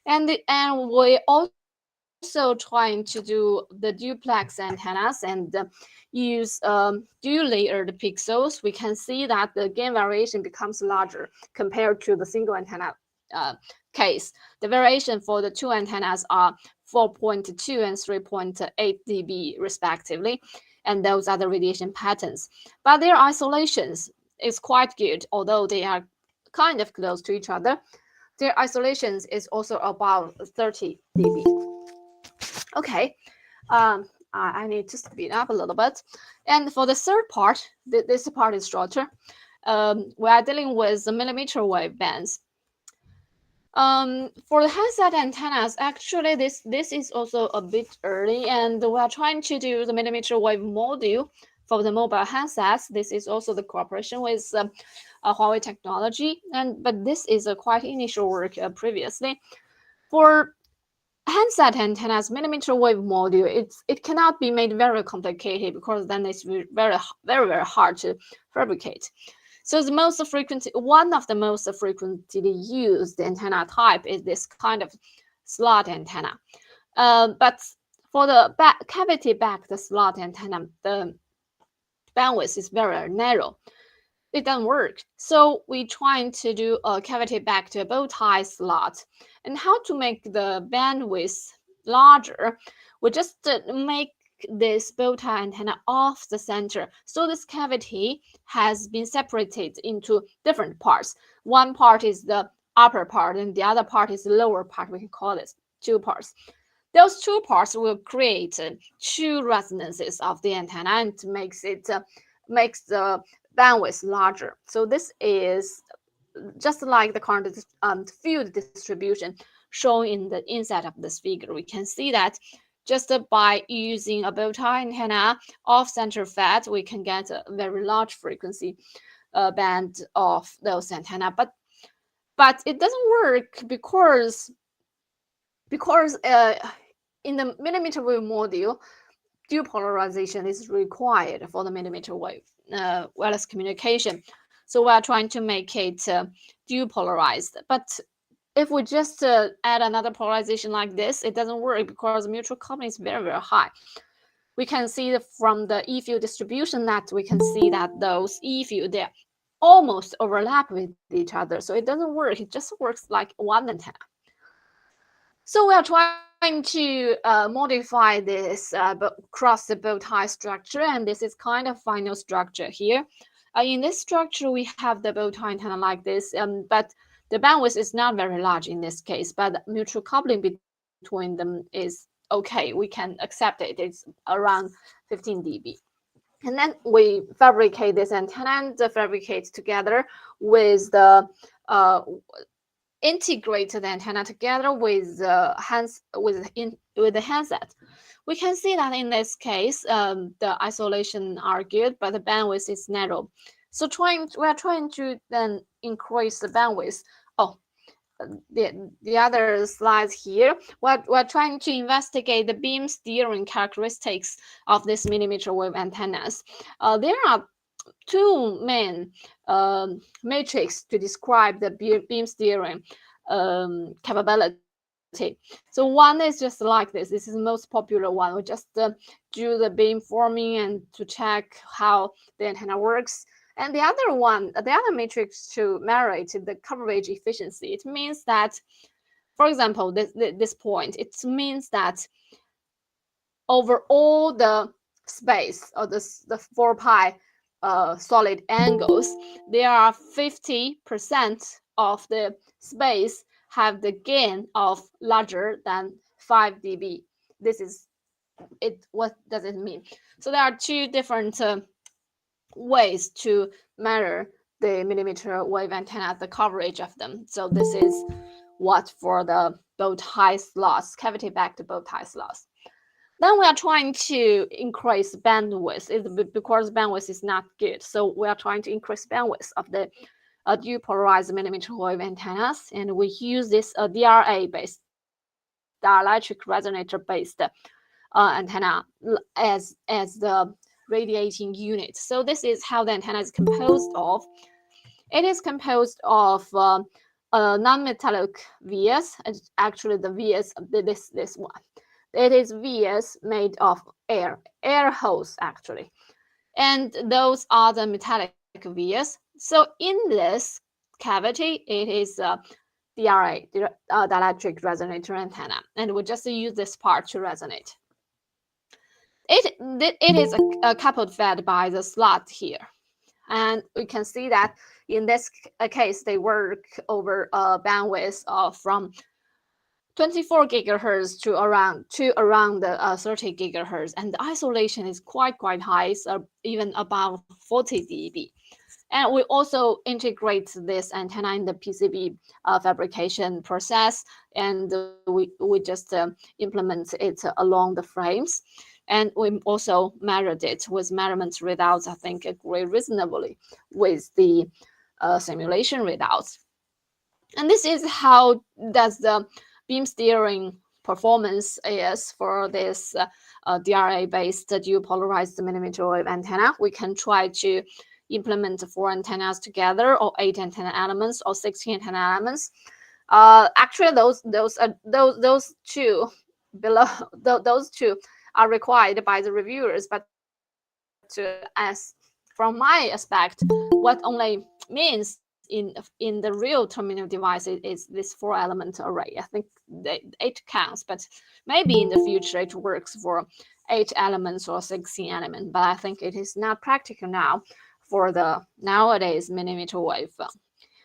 And we also trying to do the duplex antennas and use dual-layered pixels. We can see that the gain variation becomes larger compared to the single antenna case. The variation for the two antennas are 4.2 and 3.8 dB respectively, and those are the radiation patterns. But their isolations is quite good, although they are kind of close to each other. Their isolations is also about 30 dB. Okay, I need to speed up a little bit. And for the third part, this part is shorter. We are dealing with the millimeter wave bands. For the handset antennas, actually this is also a bit early, and we are trying to do the millimeter wave module for the mobile handsets. This is also the cooperation with Huawei technology, but this is a quite initial work previously. For handset antennas, millimeter wave module, it cannot be made very complicated, because then it's very hard to fabricate. So the most frequent, one of the most frequently used antenna type is this kind of slot antenna. But for the cavity-backed slot antenna, the bandwidth is very narrow. It doesn't work. So we trying to do a cavity-backed bow tie slot. And how to make the bandwidth larger? We just make this bow tie antenna off the center. So this cavity has been separated into different parts. One part is the upper part, and the other part is the lower part. We can call this two parts. Those two parts will create two resonances of the antenna, and makes the bandwidth larger. So this is just like the current field distribution shown in the inside of this figure. We can see that just by using a bow tie antenna off-center fed, we can get a very large frequency band of those antenna. But it doesn't work because in the millimeter wave module, dual polarization is required for the millimeter wave wireless communication. So we are trying to make it dual polarized. But if we just add another polarization like this, it doesn't work, because mutual coupling is very, very high. We can see from the E-field distribution that we can see that those E-field, they almost overlap with each other. So it doesn't work. It just works like one antenna. So we are trying to modify this across the bow tie structure, and this is kind of final structure here. In this structure, we have the bow tie antenna like this, but the bandwidth is not very large in this case, but mutual coupling between them is okay. We can accept it. It's around 15 dB. And then we fabricate this antenna and fabricate together with the integrated antenna together with the handset. We can see that in this case, the isolation are good, but the bandwidth is narrow. So we are trying to then increase the bandwidth. Oh, the other slides here. We're trying to investigate the beam steering characteristics of these millimeter wave antennas. There are two main metrics to describe the beam steering capability. So one is just like this. This is the most popular one. We just do the beam forming and to check how the antenna works. And the other matrix to measure the coverage efficiency. It means that for example, this point, it means that over all the space or the 4 pi solid angles, there are 50% of the space have the gain of larger than 5 dB. This is it. What does it mean? So there are two different ways to measure the millimeter wave antenna, the coverage of them. So this is what for the bow tie slots, cavity-backed bow tie slots. Then we are trying to increase bandwidth because bandwidth is not good. So we are trying to increase bandwidth of the dual polarized millimeter wave antennas, and we use this DRA-based, dielectric resonator-based antenna as the radiating unit. So this is how the antenna is composed of. It is composed of non-metallic vias. Actually, the vias, this one. It is vias made of air holes actually, and those are the metallic vias. So in this cavity, it is DRA, dielectric resonator antenna, and we just use this part to resonate. It is coupled fed by the slot here, and we can see that in this case they work over a bandwidth of from 24 gigahertz to around the 30 gigahertz, and the isolation is quite high, so even about 40 dB. And we also integrate this antenna in the PCB fabrication process, and we just implement it along the frames. And we also measured it with measurement readouts, I think, agree reasonably with the simulation readouts. And this is how does the beam steering performance is for this DRA-based dual polarized millimeter wave antenna. We can try to implement 4 antennas together, or 8 antenna elements, or 16 antenna elements. Actually, those two below, those two are required by the reviewers, but as from my aspect, what only means in the real terminal device is this 4-element array. I think 8 counts, but maybe in the future it works for 8 elements or 16 elements, but I think it is not practical now for the nowadays millimeter wave.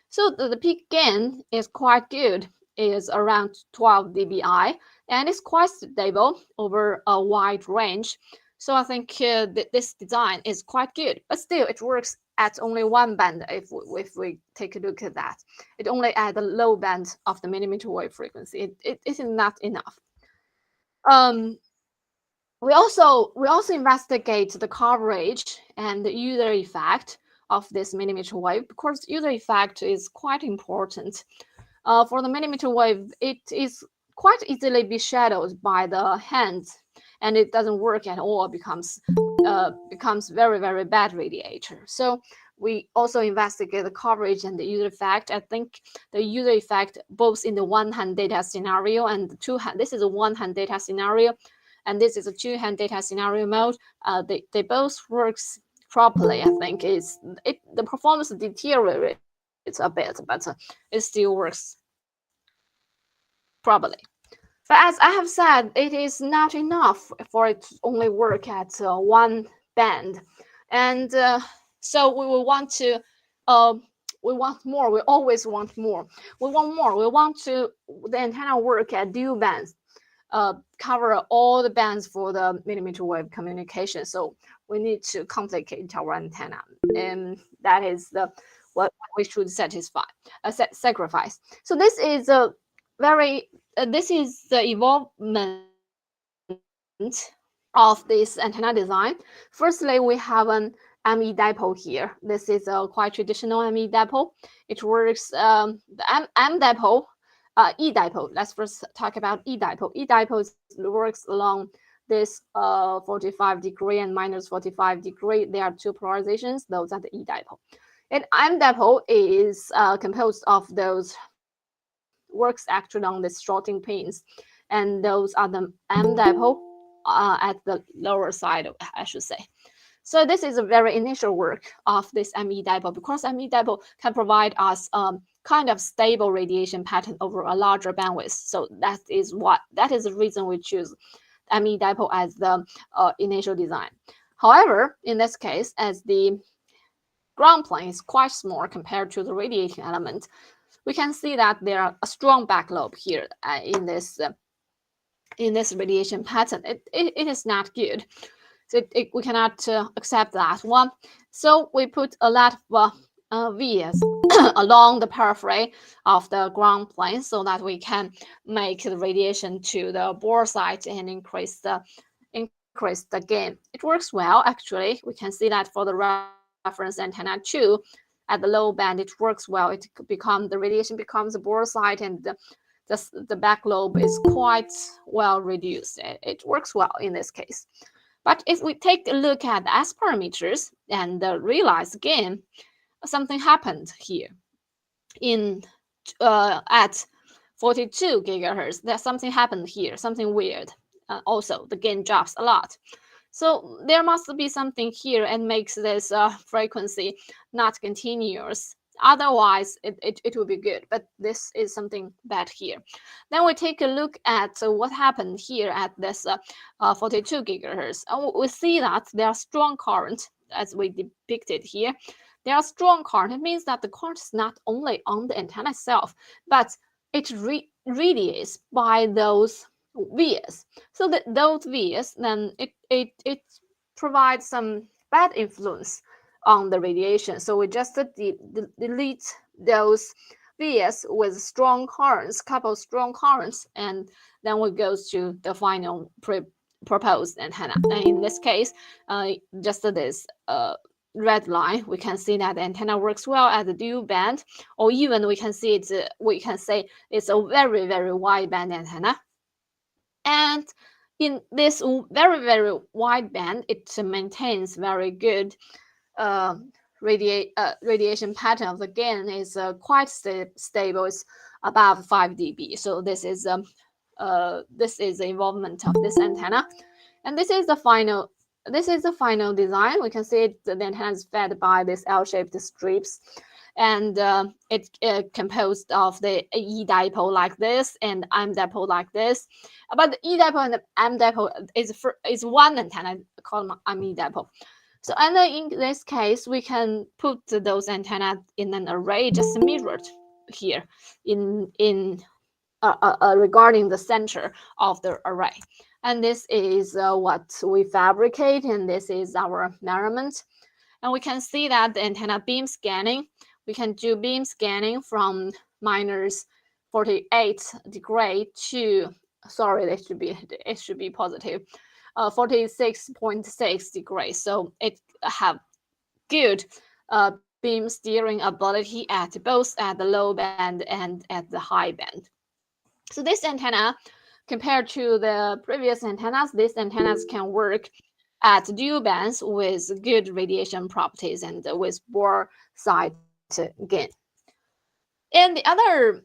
So the peak gain is quite good, is around 12 dBi, and it's quite stable over a wide range. So I think this design is quite good, but still it works at only one band. If we take a look at that, it only at the low band of the millimeter wave frequency. It is not enough. We also investigate the coverage and the user effect of this millimeter wave, because user effect is quite important. For the millimeter wave, it is quite easily be shadowed by the hands, and it doesn't work at all, becomes very bad radiator. So we also investigate the coverage and the user effect. I think the user effect both in the one-hand data scenario and the two-hand, this is a one-hand data scenario, and this is a two-hand data scenario mode. They both works properly. I think the performance deteriorates a bit, but it still works properly. But as I have said, it is not enough for it to only work at one band, and so we will want to. We want more. We always want more. We want more. We want to the antenna work at dual bands, cover all the bands for the millimeter wave communication. So we need to complicate our antenna, and that is what we should sacrifice. So this is a very this is the evolvement of this antenna design. Firstly, we have an ME dipole here. This is a quite traditional ME dipole. It works the M dipole, E dipole. Let's first talk about E dipole. E dipole works along this 45 degree and minus 45 degree. There are 2 polarizations. Those are the E dipole. And M dipole is composed of those works actually on the shorting pins, and those are the M dipole at the lower side, I should say. So this is a very initial work of this ME dipole, because ME dipole can provide us kind of stable radiation pattern over a larger bandwidth. So that is the reason we choose ME dipole as the initial design. However, in this case, as the ground plane is quite small compared to the radiating element, we can see that there are a strong back lobe here in this radiation pattern. It is not good. So we cannot accept that one. So we put a lot of vias along the periphery of the ground plane so that we can make the radiation to the bore site and increase the gain. It works well, actually. We can see that for the reference antenna 2 at the low band, it works well. The radiation becomes the bore site, and the back lobe is quite well reduced. It works well in this case. But if we take a look at the S parameters and realize again, something happened here at 42 gigahertz. There's something happened here, something weird. Also, the gain drops a lot. So there must be something here and makes this frequency not continuous. Otherwise, it will be good, but this is something bad here. Then we take a look at what happened here at this 42 gigahertz. We see that there are strong current, as we depicted here. There are strong current. It means that the current is not only on the antenna itself, but it radiates by those vias. So that those vias, then it provides some bad influence on the radiation. So we just delete those vias with strong currents, couple strong currents, and then we go to the final proposed antenna. And in this case, just this red line, we can see that the antenna works well at the dual band, or even we can say it's a very, very wide band antenna. And in this very, very wide band, it maintains very good radiation pattern of the gain is quite stable. It's above 5 dB. So this is the involvement of this antenna, and this is the final design. We can see the antenna is fed by this L-shaped strips, and it composed of the E dipole like this and M dipole like this. But the E dipole and the M dipole is one antenna called ME dipole. So, and then in this case, we can put those antennas in an array just mirrored here in regarding the center of the array. And this is what we fabricate, and this is our measurement. And we can see that the antenna beam scanning, we can do beam scanning from minus 48 degree to, sorry, it should be positive, 46.6 degrees. So it have good beam steering ability at both at the low band and at the high band. So this antenna, compared to the previous antennas, these antennas can work at dual bands with good radiation properties and with bore site gain. And the other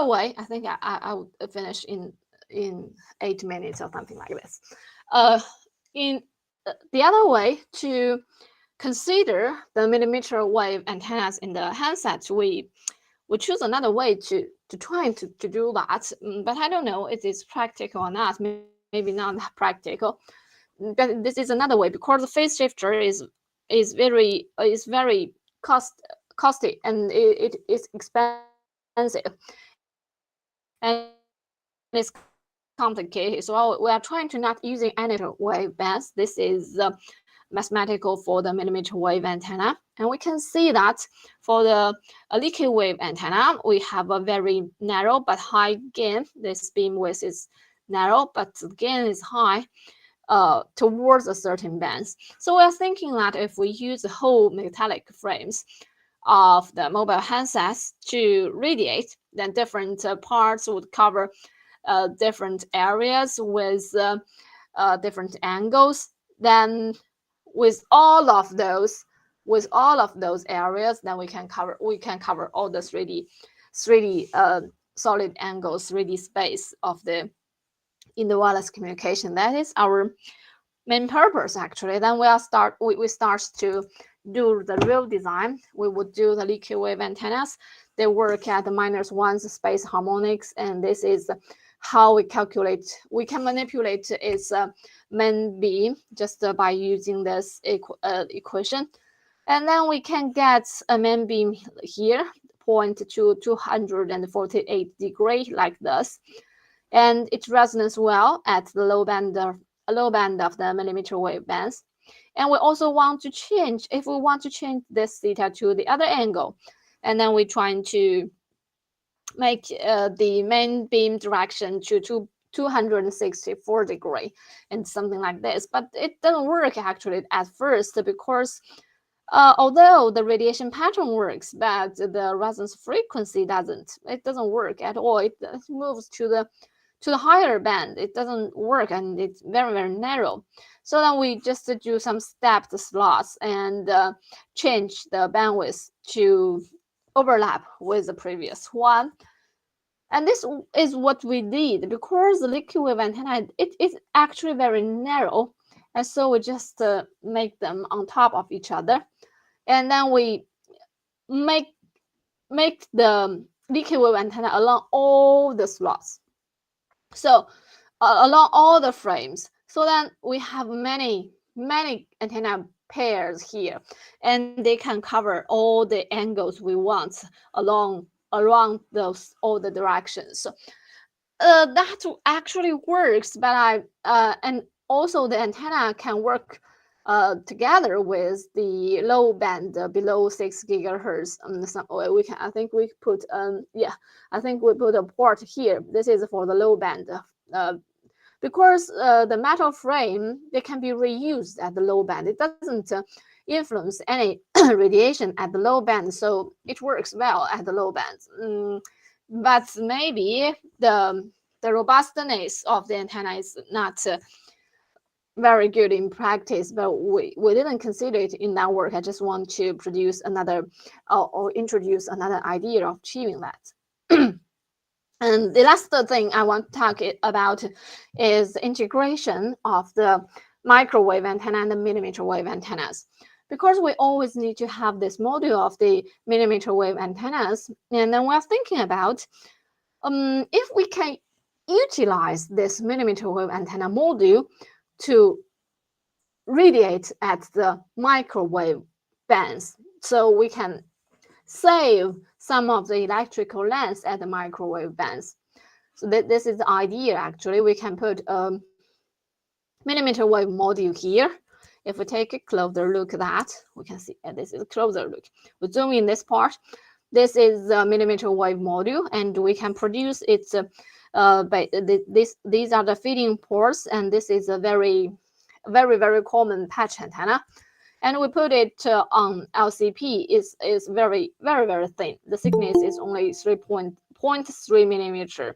way, I think I would finish in 8 minutes or something like this. In the other way to consider the millimeter wave antennas in the handset, we choose another way to try to do that, but I don't know if it's practical or not. Maybe not practical, but this is another way, because the phase shifter is very costly, and it is expensive and it's complicated. So we are trying to not using any wave bands. This is mathematical for the millimeter wave antenna, and we can see that for the liquid wave antenna, we have a very narrow but high gain. This beam width is narrow, but the gain is high towards a certain bands. So we are thinking that if we use the whole metallic frames of the mobile handsets to radiate, then different parts would cover different areas with different angles. Then with all of those areas, then we can cover all the 3D solid angles, 3D space of in the wireless communication. That is our main purpose actually. Then we start to do the real design. We would do the liquid wave antennas. They work at the -1 space harmonics, and this is how we calculate. We can manipulate its main beam just by using this equation, and then we can get a main beam here point to 248 degrees like this, and it resonates well at the low band of the millimeter wave bands. And we also want to change, if we want to change this theta to the other angle, and then we're trying to make the main beam direction to 264 degree and something like this. But it doesn't work actually at first, because although the radiation pattern works, but the resonance frequency doesn't. It doesn't work at all. It moves to the higher band. It doesn't work, and it's very, very narrow. So then we just do some stepped slots and change the bandwidth to overlap with the previous one. And this is what we did, because the liquid wave antenna, it is actually very narrow. And so we just make them on top of each other. And then we make the liquid wave antenna along all the slots. So along all the frames. So then we have many antenna pairs here, and they can cover all the angles we want along those all the directions. So that actually works, but and also the antenna can work together with the low band below 6 gigahertz. We can, I think we put I think we put a port here. This is for the low band, because the metal frame, they can be reused at the low band. It doesn't influence any radiation at the low band, so it works well at the low band. But maybe the robustness of the antenna is not very good in practice, but we didn't consider it in that work. I just want to produce another or introduce another idea of achieving that. And the last thing I want to talk about is the integration of the microwave antenna and the millimeter wave antennas, because we always need to have this module of the millimeter wave antennas. And then we're thinking about if we can utilize this millimeter wave antenna module to radiate at the microwave bands, so we can save some of the electrical length at the microwave bands. So this is the idea. Actually, we can put a millimeter wave module here. If we take a closer look at that, we can see this is a closer look. We zoom in this part. This is a millimeter wave module, and we can produce its these are the feeding ports, and this is a very common patch antenna. And we put it on LCP. Is very thin. The thickness is only 0.3 millimeter.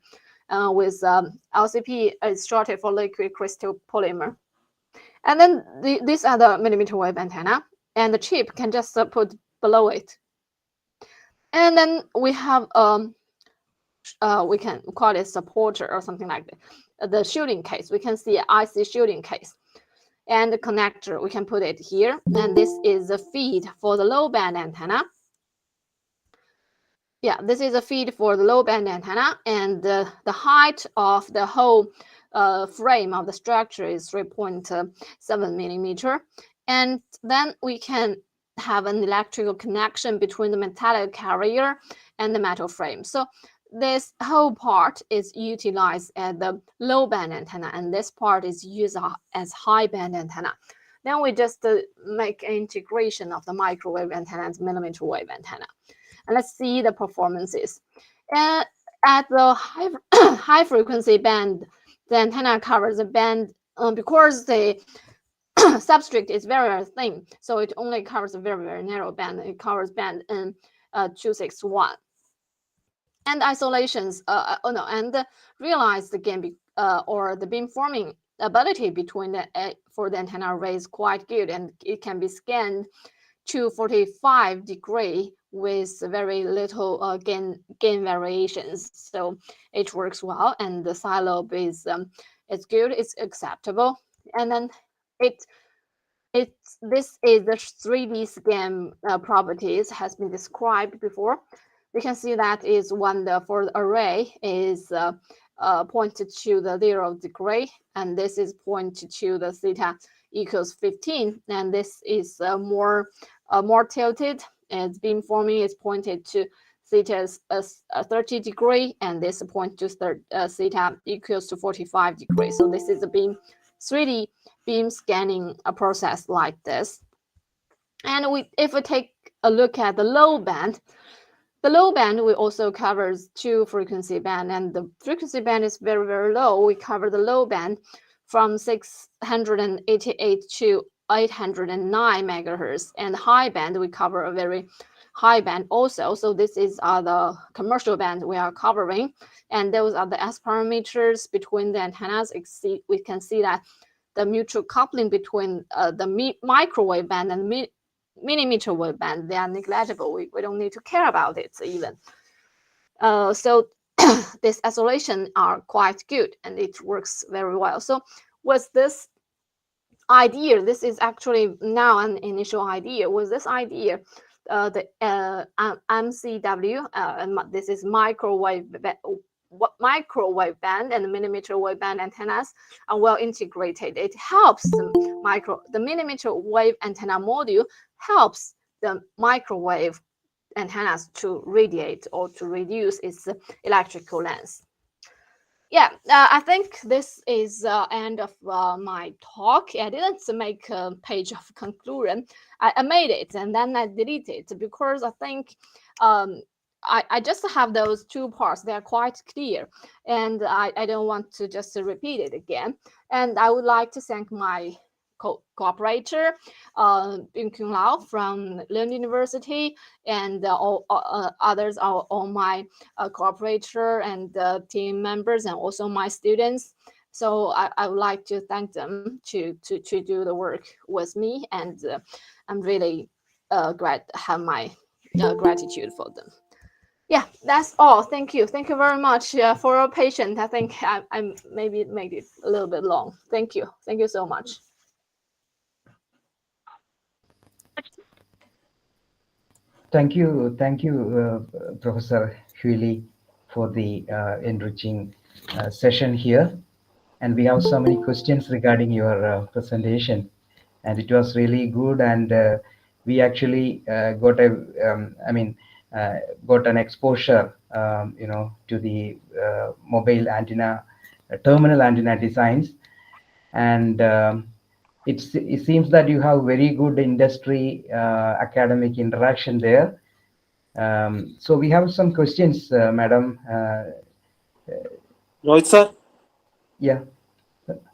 With LCP is shorted for liquid crystal polymer. And then these are the millimeter wave antenna, and the chip can just put below it. And then we have we can call it supporter or something like that. The shielding case, we can see an IC shielding case. And the connector, we can put it here. And this is the feed for the low band antenna. Yeah, this is a feed for the low band antenna, and the height of the whole frame of the structure is 3.7 millimeter. And then we can have an electrical connection between the metallic carrier and the metal frame. So this whole part is utilized at the low band antenna, and this part is used as high band antenna. Then we just make an integration of the microwave antenna and millimeter wave antenna. And let's see the performances. And at the high frequency band, the antenna covers the band because the substrate is very thin, so it only covers a very narrow band. It covers band in 261. And isolations, and realize the gain or the beamforming ability between for the antenna array is quite good, and it can be scanned to 45 degree with very little gain variations. So it works well, and the side lobe is good, it's acceptable. And then this is the 3D scan properties has been described before. We can see that is when the for the array is pointed to the 0 degree, and this is pointed to the theta equals 15, and this is more tilted, as beamforming is pointed to theta is 30 degree, and this point to theta equals to 45 degrees. So this is a 3D beam scanning process like this. And if we take a look at the low band, the low band we also covers 2 frequency band, and the frequency band is very, very low. We cover the low band from 688 to 809 megahertz, and high band we cover a very high band also. So this is the commercial band we are covering, and those are the S parameters between the antennas. We can see that the mutual coupling between the microwave band and millimeter wave band, they are negligible. We don't need to care about it even. So this isolation are quite good, and it works very well. So with this idea, this is actually now an initial idea. With this idea, the MCW, this is microwave band and millimeter wave band antennas are well integrated. It helps the millimeter wave antenna module helps the microwave antennas to radiate or to reduce its electrical length. Yeah, I think this is end of my talk. I didn't make a page of conclusion. I made it and then I deleted it because I think I just have those 2 parts. They are quite clear, and I don't want to just repeat it again. And I would like to thank my cooperator, Yun-Kyung Lau from Lund University, and all others, all my cooperator and team members, and also my students. So I would like to thank them to do the work with me, and I'm really glad to have my gratitude for them. Yeah, that's all. Thank you very much for your patience. I think I maybe made it a little bit long. Thank you so much. Thank you, Professor Huili, for the enriching session here. And we have so many questions regarding your presentation, and it was really good. And we actually got got an exposure, to the mobile antenna, terminal antenna designs, and it seems that you have very good industry academic interaction there. So we have some questions, Madam. Rohit sir, Yeah.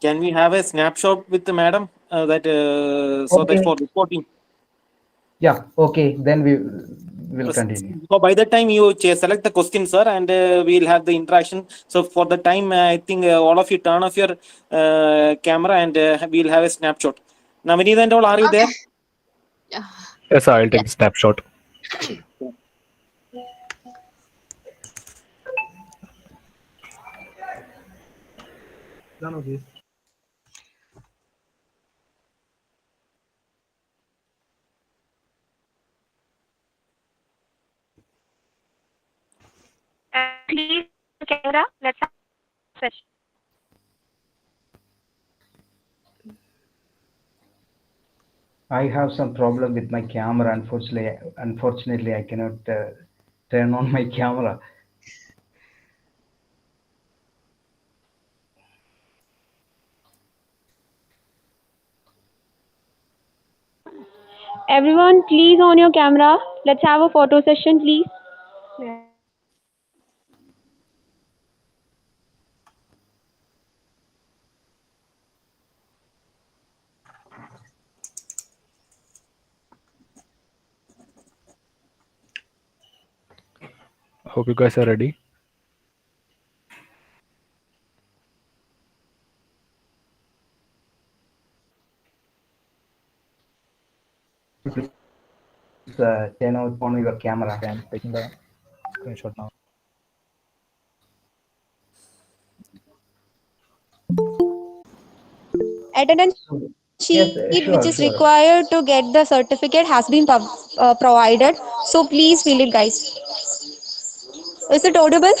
can we have a snapshot with the madam so that for reporting? Yeah. Okay. Then we will continue. So by the time you select the question, sir, and we'll have the interaction. So for the time, I think all of you turn off your camera, and we'll have a snapshot. Navneet and all, are you there? Yes, sir, I'll take a snapshot. Please, camera. Let's have a session. I have some problem with my camera. Unfortunately, I cannot turn on my camera. Everyone, please on your camera. Let's have a photo session, please. Hope you guys are ready. Please turn on your camera. Okay, I'm taking the screenshot now. Attendance. Yes, sheet which sure, is sure. required to get the certificate has been provided. So please fill it, guys. Is it audible?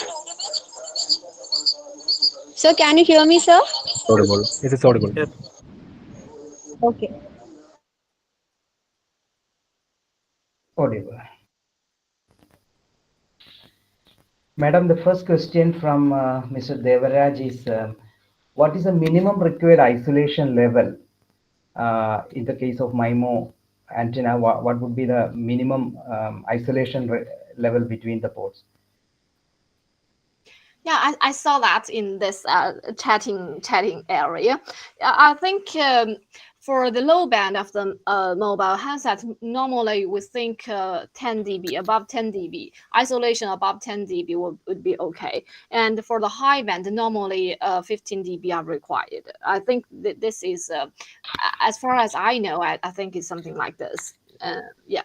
Sir, can you hear me, sir? Audible. Yes, it's audible. Yes. Okay. Audible. Madam, the first question from Mr. Devaraj is, what is the minimum required isolation level in the case of MIMO antenna? What would be the minimum isolation level between the ports? Yeah, I saw that in this chatting area. I think for the low band of the mobile handset, normally we think 10 dB, above 10 dB, isolation above 10 dB would be okay. And for the high band, normally 15 dB are required. I think this is, as far as I know, I think it's something like this. Yeah.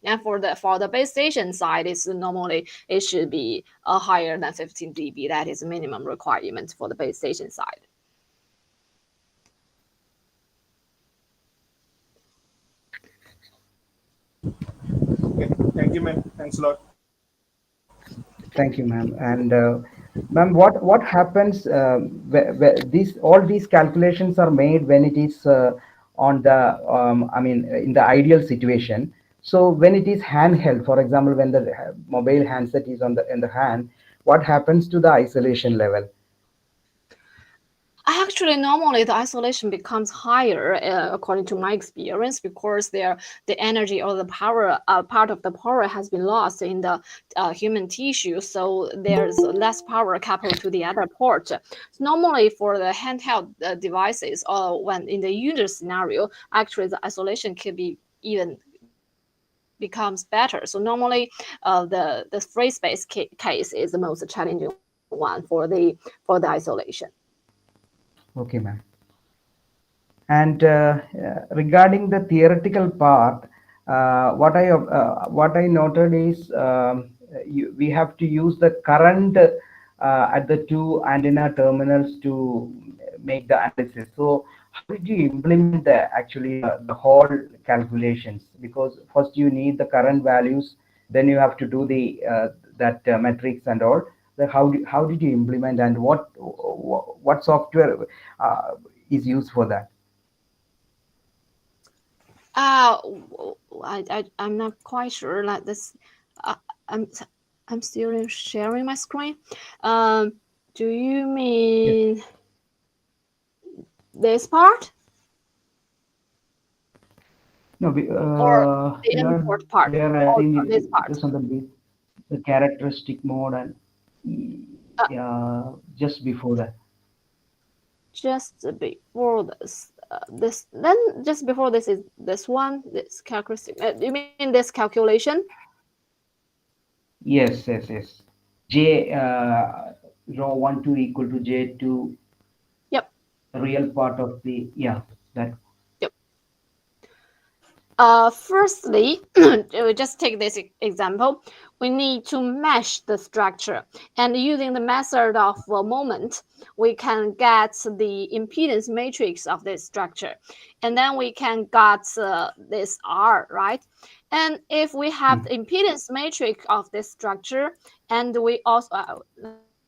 And for the base station side, it's normally it should be higher than 15 dB. That is a minimum requirement for the base station side. Okay, thank you, ma'am. Thanks a lot. Thank you, ma'am. And ma'am, what happens? All these calculations are made when it is on the I mean, in the ideal situation. So when it is handheld, for example, when the mobile handset is in the hand, what happens to the isolation level? Actually, normally the isolation becomes higher, according to my experience, because the energy or the power part of the power has been lost in the human tissue, so there's less power coupled to the other port. So normally, for the handheld devices, or when in the user scenario, actually the isolation could be even becomes better. So normally, the free space case is the most challenging one for the isolation. Okay, ma'am. And regarding the theoretical part, what I noted is we have to use the current at the two antenna terminals to make the analysis. So how did you implement the whole calculations? Because first you need the current values, then you have to do the that metrics and all. So how did you implement, and what software is used for that? I'm not quite sure. Like this, I'm still sharing my screen. Do you mean this part No, or the import part? there I Or think this it part? was on the characteristic mode, and just before that. Just before this, then just before this is this one, this characteristic. You mean this calculation? Yes. J rho 1 2 equal to J2. Yep. Real part of the that. Yep. Firstly, we just take this example. We need to mesh the structure, and using the method of moment, we can get the impedance matrix of this structure, and then we can get this R, right? And if we have the impedance matrix of this structure, and we also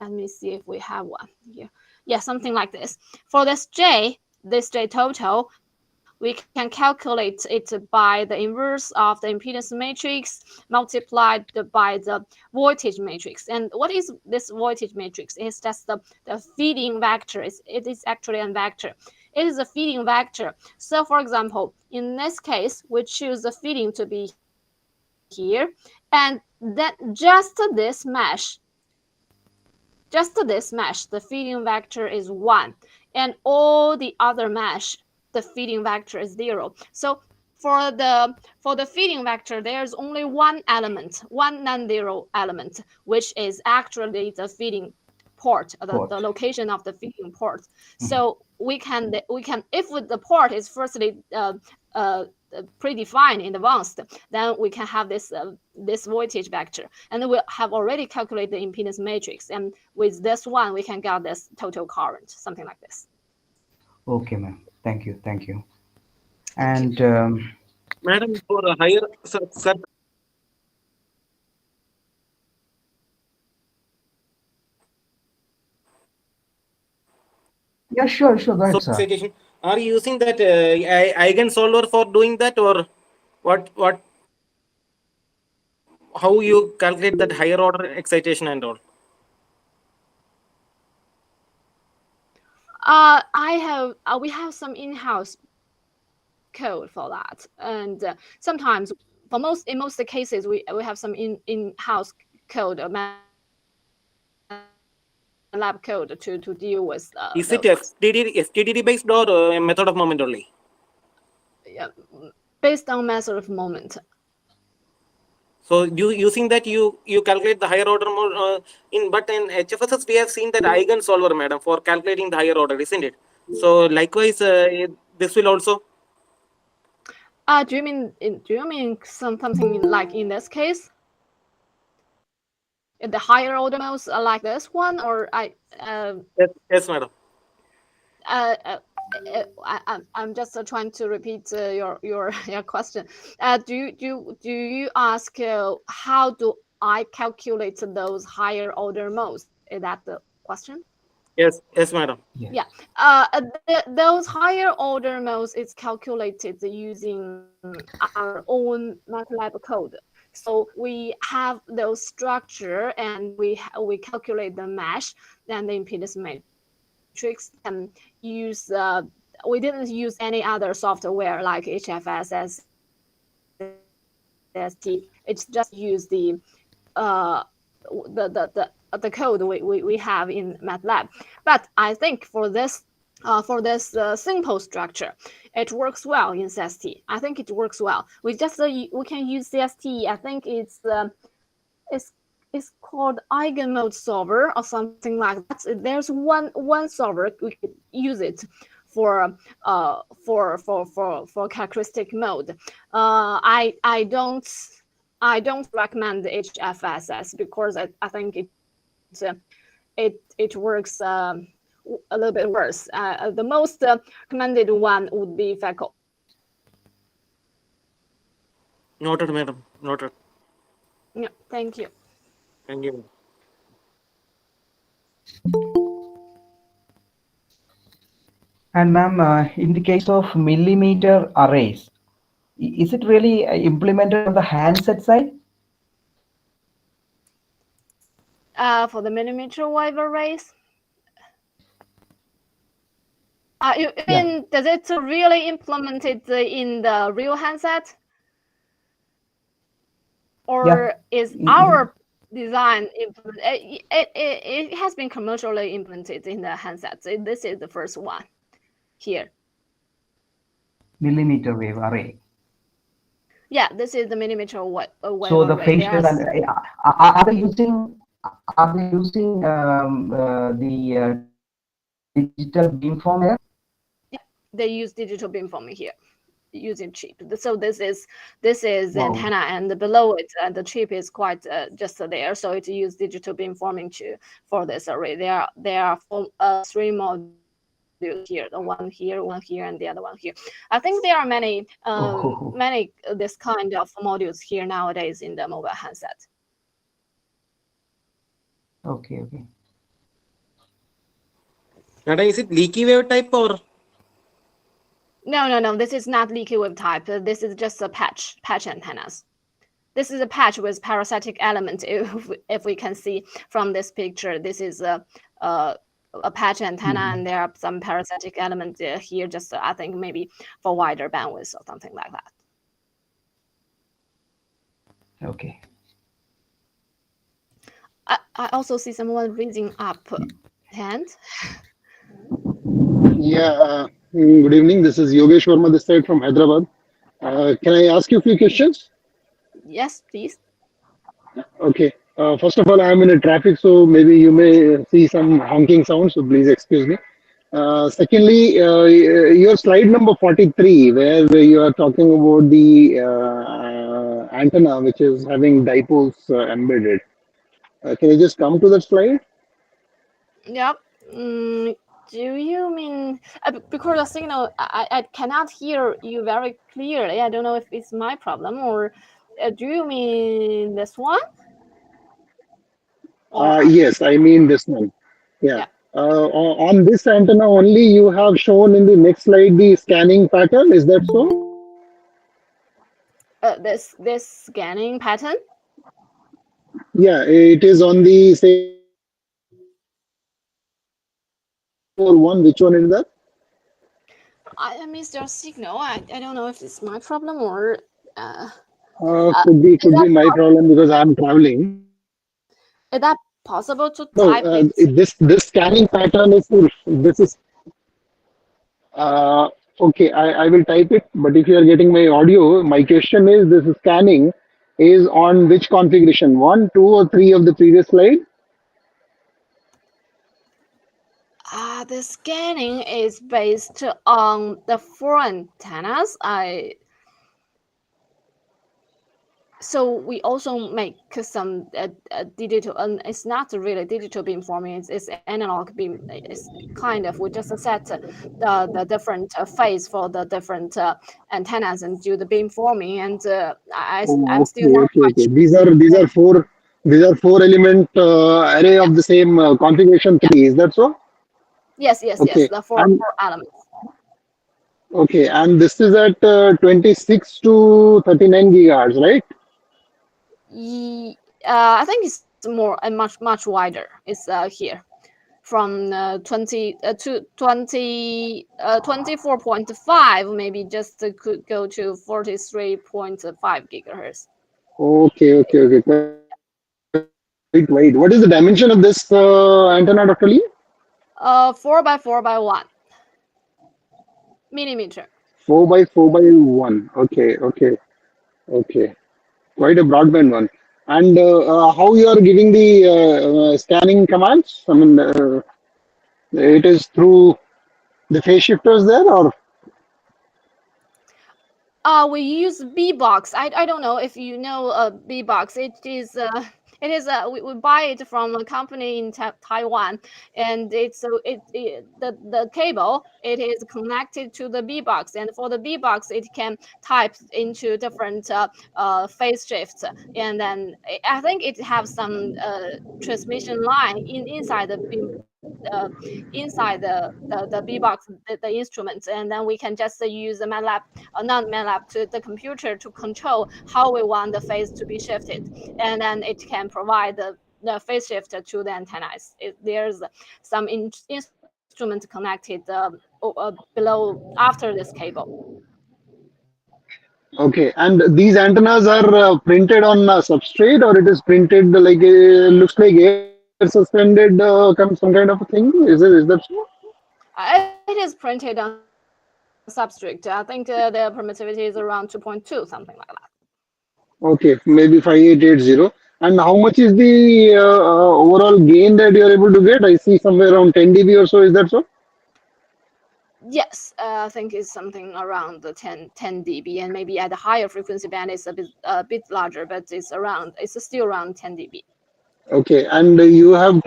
let me see if we have one here. Yeah, something like this. For this J total, we can calculate it by the inverse of the impedance matrix multiplied by the voltage matrix. And what is this voltage matrix? It's just the feeding vector. It is actually a vector. It is a feeding vector. So for example, in this case, we choose the feeding to be here, and then just this mesh, the feeding vector is 1, and all the other mesh, the feeding vector is 0. So for the feeding vector, there's only one element, one non-zero element, which is actually the feeding port, the location of the feeding port. So we can if the port is firstly predefined in advance, then we can have this this voltage vector, and then we'll have already calculated the impedance matrix, and with this one we can get this total current, something like this. Okay, ma'am. Thank you. And Madam, for a higher, sir, yeah, sure, go ahead, so sir. excitation, are you using that eigensolver for doing that, or what? How you calculate that higher order excitation and all? We have some in-house code for that, and sometimes in most cases we have some in-house code, lab code to deal with Is it those FTDD based or a method of moment only? based on method of moment. So you using that you calculate the higher order more but in HFSS we have seen that eigensolver, madam, for calculating the higher order, isn't it? So likewise, this will also. Do you mean something like in this case? The higher order modes are like this one, or Yes, madam. I'm just trying to repeat your question. Do you ask how do I calculate those higher order modes? Is that the question? Yes, madam. Yeah. Those higher order modes is calculated using our own MATLAB code. So we have those structure and we calculate the mesh and the impedance matrix and use we didn't use any other software like HFSS, ST. It's just use the code we have in MATLAB. But I think for this simple structure, it works well in CST. I think it works well. We can use CST. I think it's called eigenmode solver or something like that. There's one solver we could use it for characteristic mode. I don't recommend the HFSS because I think it works a little bit worse. The most recommended one would be FECO. Noted, madam. Noted. Yeah, thank you. Thank you. And ma'am, in the case of millimeter arrays, is it really implemented on the handset side? For the millimeter wave arrays, you mean does it really implement it in the real handset, or is our design implement? It has been commercially implemented in the handsets. This is the first one here. Millimeter wave array. Yeah, this is the millimeter wave So the array. facial and are they using the digital beamformer? Yeah, they use digital beamforming here using chip. So this is Wow. antenna, and below it the chip is quite just there. So it uses digital beamforming for this array. There are 3 modules here, the one here, and the other one here. I think there are many this kind of modules here nowadays in the mobile handset. Okay. Madam, is it leaky wave type or? No. This is not leaky wave type. This is just a patch antennas. This is a patch with parasitic element. If we can see from this picture, this is a patch antenna, and there are some parasitic elements here. Just I think maybe for wider bandwidth or something like that. Okay. I also see someone raising up hand. Yeah, good evening. This is Yogesh Verma this side from Hyderabad. Can I ask you a few questions? Yes, please. Okay. First of all, I'm in a traffic, so maybe you may see some honking sound, so please excuse me. Secondly, your slide number 43, where you are talking about the antenna which is having dipoles embedded. Can you just come to that slide? Yep. Do you mean because the signal I cannot hear you very clearly? I don't know if it's my problem or do you mean this one? Or Yes, I mean this one. Yeah. yeah, On this antenna only, you have shown in the next slide the scanning pattern. Is that so? this scanning pattern. Yeah, it is on the say one. Which one is that? I missed your signal. I don't know if it's my problem or Could be my problem because I'm traveling. is that possible to No, type it? this scanning pattern is this is okay. I will type it. But if you are getting my audio, my question is this scanning is on which configuration? 1, 2, or 3 of the previous slide? The scanning is based on the 4 antennas. So we also make some digital, and it's not really digital beamforming. It's analog beam. It's kind of we just set the different phase for the different antennas and do the beamforming. And I'm still not Okay. quite sure. These are 4 element array of the same configuration 3. Is that so? Yes, Okay. the four And elements. okay, and this is at 26 to 39 gigahertz, right? I think it's more and much wider. It's here from 20 to 20 24.5, maybe just could go to 43.5 gigahertz. Okay. Wait, wait. What is the dimension of this antenna, Dr. Lee? 4 by 4 by 1 millimeter. 4 by 4 by 1. Okay. Quite a broadband one. And how you are giving the scanning commands? I mean, it is through the phase shifters there, or We use B-Box. I don't know if you know B-Box. We buy it from a company in Taiwan, and the cable it is connected to the B-Box, and for the B-Box it can type into different phase shifts, and then I think it has some transmission line inside the inside the B-Box, the instruments, and then we can just use the MATLAB, not MATLAB, to the computer to control how we want the phase to be shifted, and then it can provide the phase shifter to the antennas. There's some instrument connected below after this cable. okay. And these antennas are printed on substrate, or it is printed like looks like air suspended, some kind of a thing. Is that so? It is printed on substrate. I think the permittivity is around 2.2, something like that. Okay, maybe 5880. And how much is the overall gain that you are able to get? I see somewhere around 10 dB or so. Is that so? Yes, I think it's something around the 10 dB, and maybe at the higher frequency band it's a bit larger, but it's still around 10 dB. Okay, and you have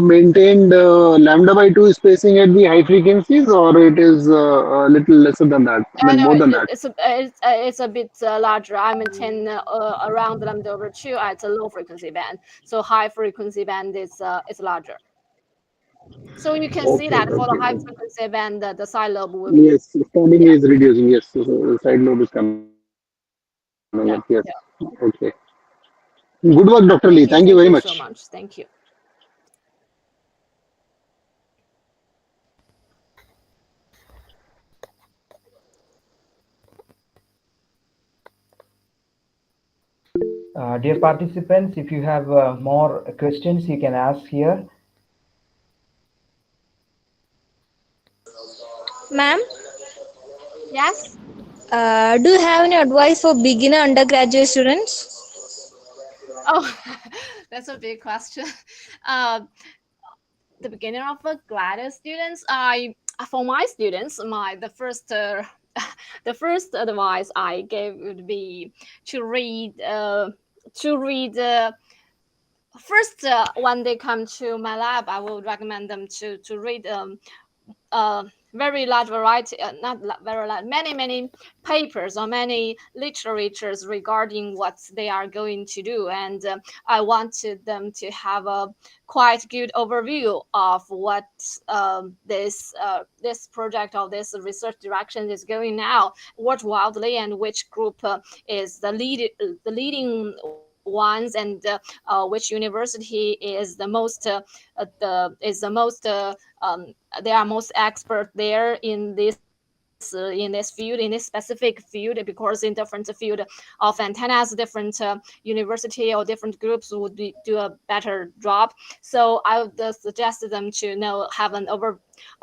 maintained lambda by 2 spacing at the high frequencies, or it is a little lesser than that? I mean, No, more than that. it's a bit larger. I maintain around lambda over 2 at a low frequency band. So high frequency band is larger. So you can see that for the high frequency band, the side lobe will be. Yes, standing is reducing. Yes, so the side lobe is coming up. Yes. Okay. Good work, Dr. Lee. Thank you very much. So much. Thank you. Dear participants, if you have more questions, you can ask here. Ma'am, Yes. do you have any advice for beginner undergraduate students? Oh, that's a big question. The beginning of a graduate students, for my students, the first advice I gave would be to read first, when they come to my lab, I will recommend them to read very large variety, not very large, many papers or many literatures regarding what they are going to do, and I wanted them to have a quite good overview of what this project or this research direction is going now, what wildly, and which group is the leading ones, and which university is the most they are most expert there in this field, in this specific field, because in different field of antennas, different university or different groups would do a better job. So I would suggest them to have an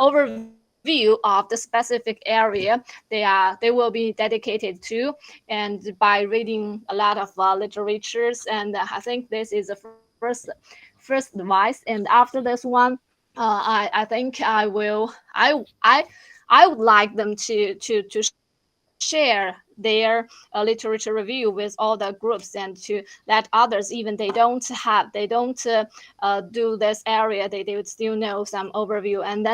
overview of the specific area they will be dedicated to, and by reading a lot of literatures. And I think this is the first advice. And after this one, I think I would like them to share their literature review with all the groups, and to let others, even they don't do this area, they would still know some overview, and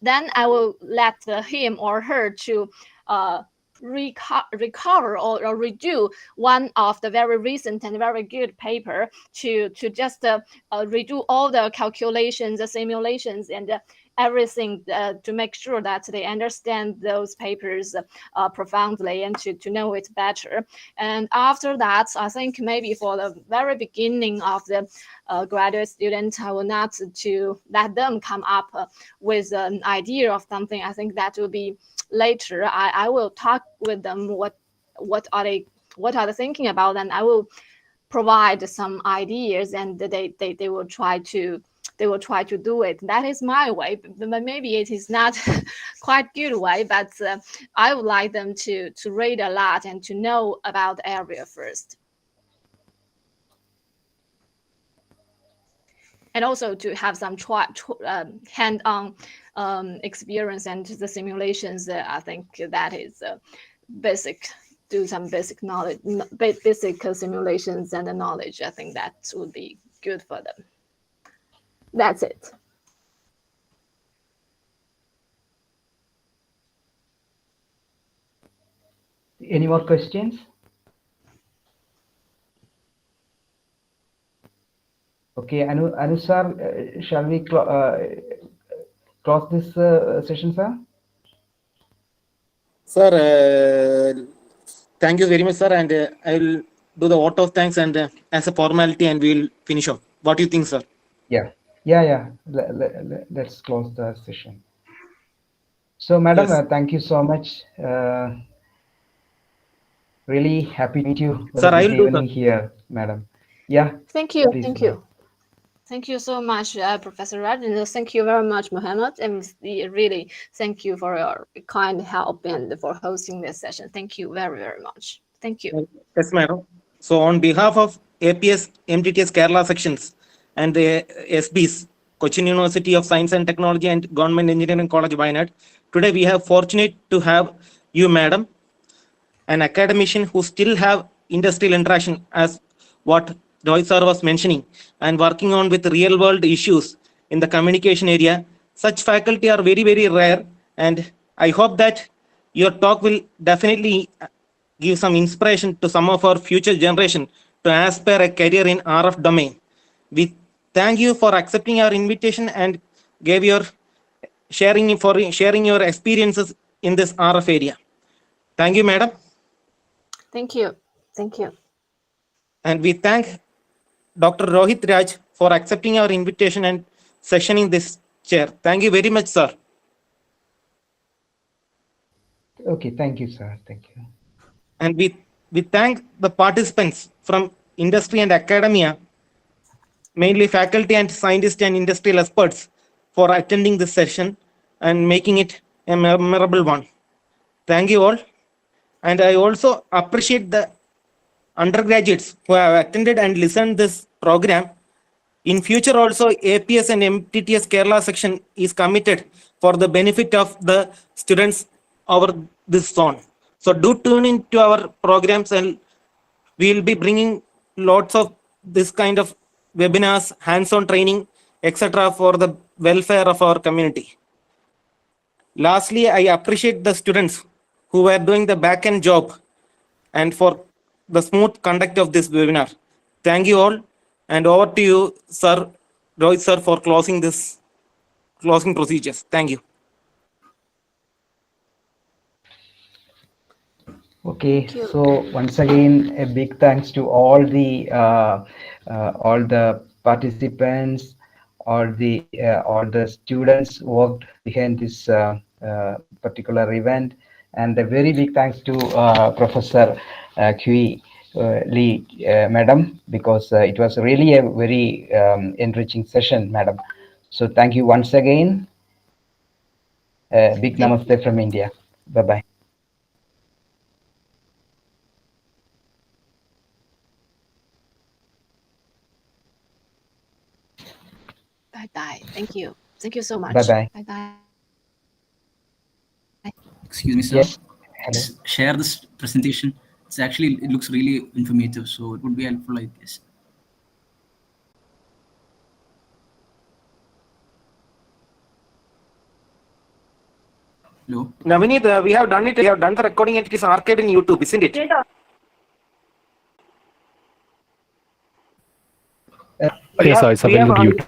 then I will let him or her to recover or redo one of the very recent and very good paper, to just redo all the calculations, the simulations, and everything, to make sure that they understand those papers profoundly, and to know it better. And after that, I think maybe for the very beginning of the graduate student, I will not to let them come up with an idea of something. I think that will be later. I will talk with them what are they thinking about, and I will provide some ideas, and they will try to do it. That is my way, but maybe it is not quite good way, but I would like them to read a lot and to know about the area first, and also to have some hand-on experience and the simulations. I think that is basic. Do some basic knowledge, basic simulations and the knowledge. I think that would be good for them. That's it. Any more questions? Okay, Anu sir, shall we close this session, sir? Sir, thank you very much, sir, and I will do the vote of thanks and as a formality, and we will finish off. What do you think, sir? Yeah. Let's close the session. So, madam, Yes. thank you so much. Really happy to meet you Sir, I will do evening here, madam. Yeah. Thank you. Please, Thank madam. you. Thank you so much, Professor Raj, and thank you very much, Mohammed. And really, thank you for your kind help and for hosting this session. Thank you very, very much. Thank you. Yes, madam. So, on behalf of APS, MTTS Kerala sections and the SBs, Cochin University of Science and Technology and Government Engineering College, Wayanad, today we have fortunate to have you, madam, an academician who still have industrial interaction, as what Roy sir was mentioning, and working on with real world issues in the communication area. Such faculty are very, very rare, and I hope that your talk will definitely give some inspiration to some of our future generation to aspire a career in RF domain. We thank you for accepting our invitation and gave your sharing your experiences in this RF area. Thank you, madam. Thank you. Thank you. And we thank Dr. Rohit Raj for accepting our invitation and sessioning this chair. Thank you very much, sir. Okay, thank you, sir. Thank you. And we thank the participants from industry and academia, mainly faculty and scientists and industrial experts, for attending this session and making it a memorable one. Thank you all. And I also appreciate the undergraduates who have attended and listened this program. In future also, APS and MTTS Kerala section is committed for the benefit of the students over this zone. So do tune into our programs, and we will be bringing lots of this kind of webinars, hands-on training, etc. for the welfare of our community. Lastly, I appreciate the students who were doing the back-end job and for the smooth conduct of this webinar. Thank you all, and over to you, Sir Rohit sir, for closing procedures. Thank you. Okay, Thank you. so once again, a big thanks to all the participants, all the students worked behind this particular event, and a very big thanks to Professor Kui Lee, Madam, because it was really a very enriching session, Madam. So thank you once again. Big namaste from India. Bye bye. Bye-bye. Thank you. Thank you so much. Bye-bye. Bye-bye. Excuse me, sir. Yes. Hello. Share this presentation. It looks really informative, so it would be helpful, I guess. Hello. Navneet, we have done it. We have done the recording and it is archived in YouTube, isn't it? Yes, I submitted YouTube.